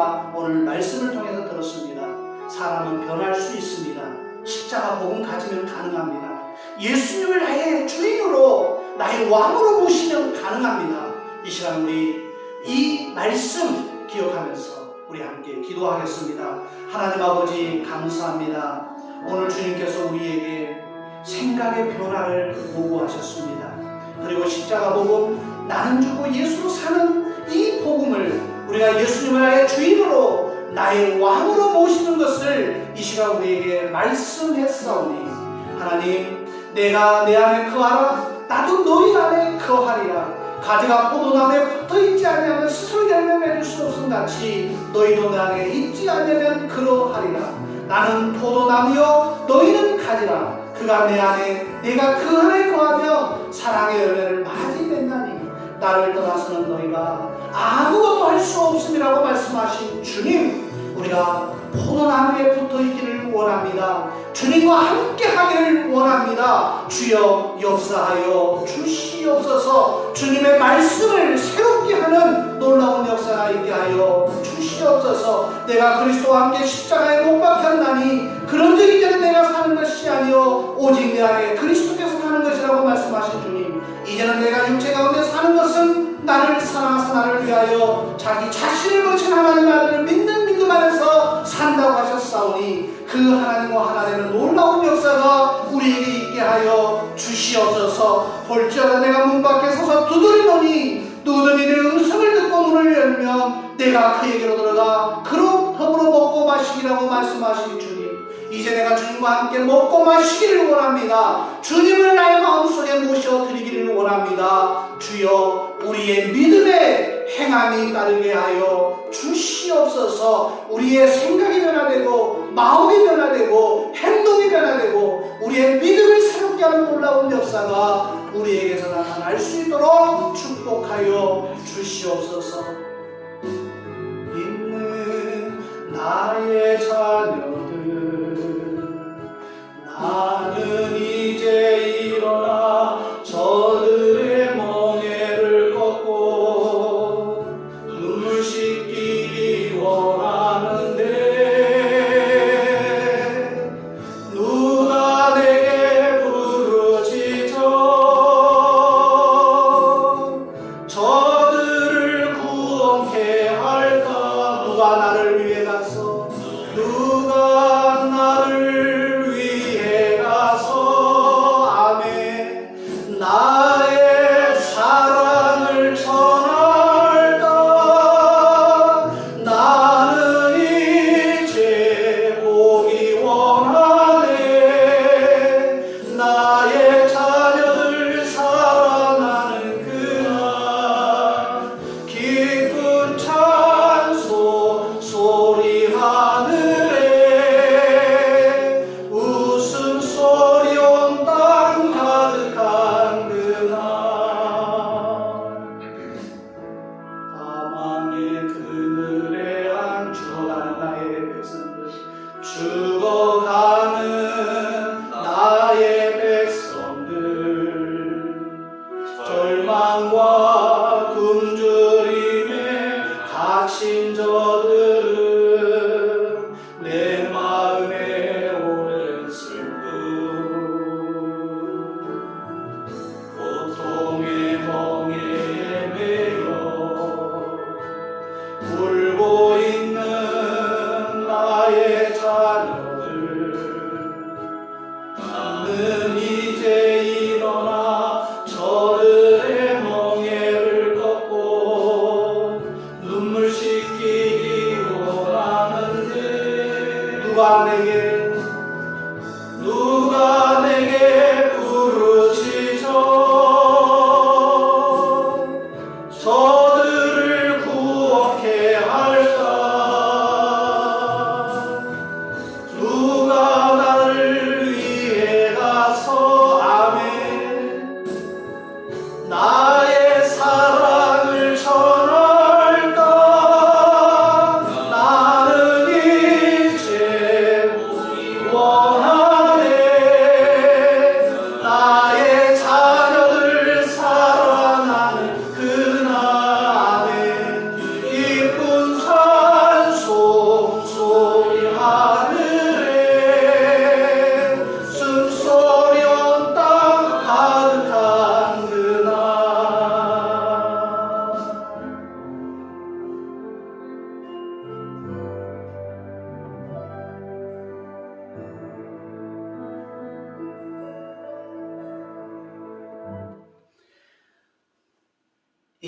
우리가 오늘 말씀을 통해서 들었습니다. 사람은 변할 수 있습니다. 십자가 복음 가지면 가능합니다. 예수님을 나의 주인으로 나의 왕으로 모시면 가능합니다. 이 시간 우리 이 말씀 기억하면서 우리 함께 기도하겠습니다. 하나님 아버지 감사합니다. 오늘 주님께서 우리에게 생각의 변화를 보고하셨습니다. 그리고 십자가 복음 나는 주고 예수로 사는 이 복음을 우리가 예수님을 나의 주인으로 나의 왕으로 모시는 것을 이 시간 우리에게 말씀했사오니 하나님 내가 내 안에 거하라 나도 너희 안에 거하리라. 가지가 포도나무에 붙어있지 아니하면 스스로 열매 맺을 수 없음 같이 너희도 내 안에 있지 않으면 그러하리라. 나는 포도나무요 너희는 가지라. 그가 내 안에 내가 그 안에 거하며 사랑의 열매를 많이 맺나니 나를 떠나서는 너희가 아무것도 할 수 없음이라고 말씀하신 주님, 우리가 포도나무에 붙어있기를 원합니다. 주님과 함께 하기를 원합니다. 주여 역사하여 주시옵소서. 주님의 말씀을 새롭게 하는 놀라운 역사가 있게 하여 주시옵소서. 내가 그리스도와 함께 십자가에 못 박혔나니 그런즉 이제는 내가 사는 것이 아니요 오직 내 안에 그리스도께서 사는 것이라고 말씀하신 주님, 이제는 내가 육체 가운데 사는 것은 나를 사랑하사 나를 위하여 자기 자신을 거친 하나님 아들을 믿는 믿음 안에서 산다고 하셨사오니 그 하나님과 하나 되는 놀라운 역사가 우리에게 있게 하여 주시옵소서. 볼지어다 내가 문 밖에 서서 두드리노니 누구든지 내 음성을 듣고 문을 열면 내가 그에게로 들어가 그로 더불어 먹고 마시기라고 말씀하신 주님, 이제 내가 주님과 함께 먹고 마시기를 원합니다. 주님을 나의 마음속에 모셔드리기를 원합니다. 주여 우리의 믿음의 행함이 따르게 하여 주시옵소서. 우리의 생각이 변화되고 마음이 변화되고 행동이 변화되고 우리의 믿음을 새롭게 하는 놀라운 역사가 우리에게서 나타날 수 있도록 축복하여 주시옵소서. 있는 나의 자녀들 나는 이제 일어나 저들의 멍에를 걷고 눈물 씻기기 원하는데 누가 내게 부르짖어 저들을 구원케 할까. 누가 나를 위해 가서 누가 나를 위해 가서 아멘 나의 사랑을 전할까. 나는 이제 보기 원하네. 나의 자녀들 살아나는 그날 기쁜 찬송 소리 하늘에 웃음소리 온 땅 가득한 그날 사망의 그늘에 앉혀가는 나의 백성들 죽어가는 나의 백성들 절망과 굶주림에 갇힌 저들은 내 마음에 오랜 슬픔 고통의 멍에에 매여 울고 있는 나의 자녀들 나는 이제 일어나 저들의 멍에를 걷고 눈물 씻기기 원하는데 누가 내게 부르짖어 저들을 구원케 할까. 누가 나를 위해 가서 아멘 나의 사랑을 전할까. 나는 이제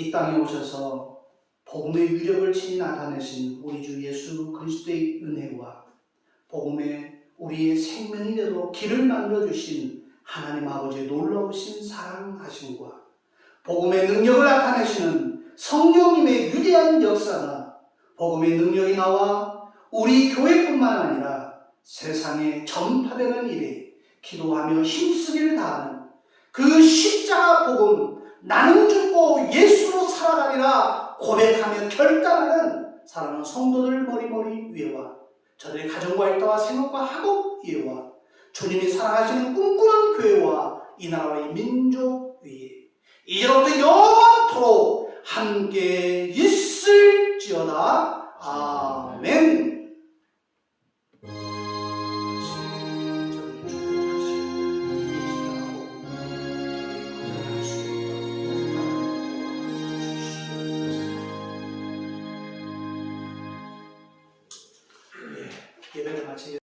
이 땅에 오셔서 복음의 위력을 친히 나타내신 우리 주 예수 그리스도의 은혜와 복음에 우리의 생명이 되도록 길을 만들어주신 하나님 아버지의 놀라우신 사랑하심과 복음의 능력을 나타내시는 성령님의 위대한 역사가 복음의 능력이 나와 우리 교회뿐만 아니라 세상에 전파되는 일에 기도하며 힘쓰기를 다하는 그 십자가 복음, 나는 죽고 예수로 살아가리라 고백하며 결단하는 사랑하는 성도들 머리머리 위에와 저들의 가정과 일터와 생업과 학업 위에와 주님이 사랑하시는 꿈꾸는 교회와 이 나라와 이 민족 위에 이제로부터 영원토록 함께 있을지어다. 아멘. 예배를 마치겠습니다.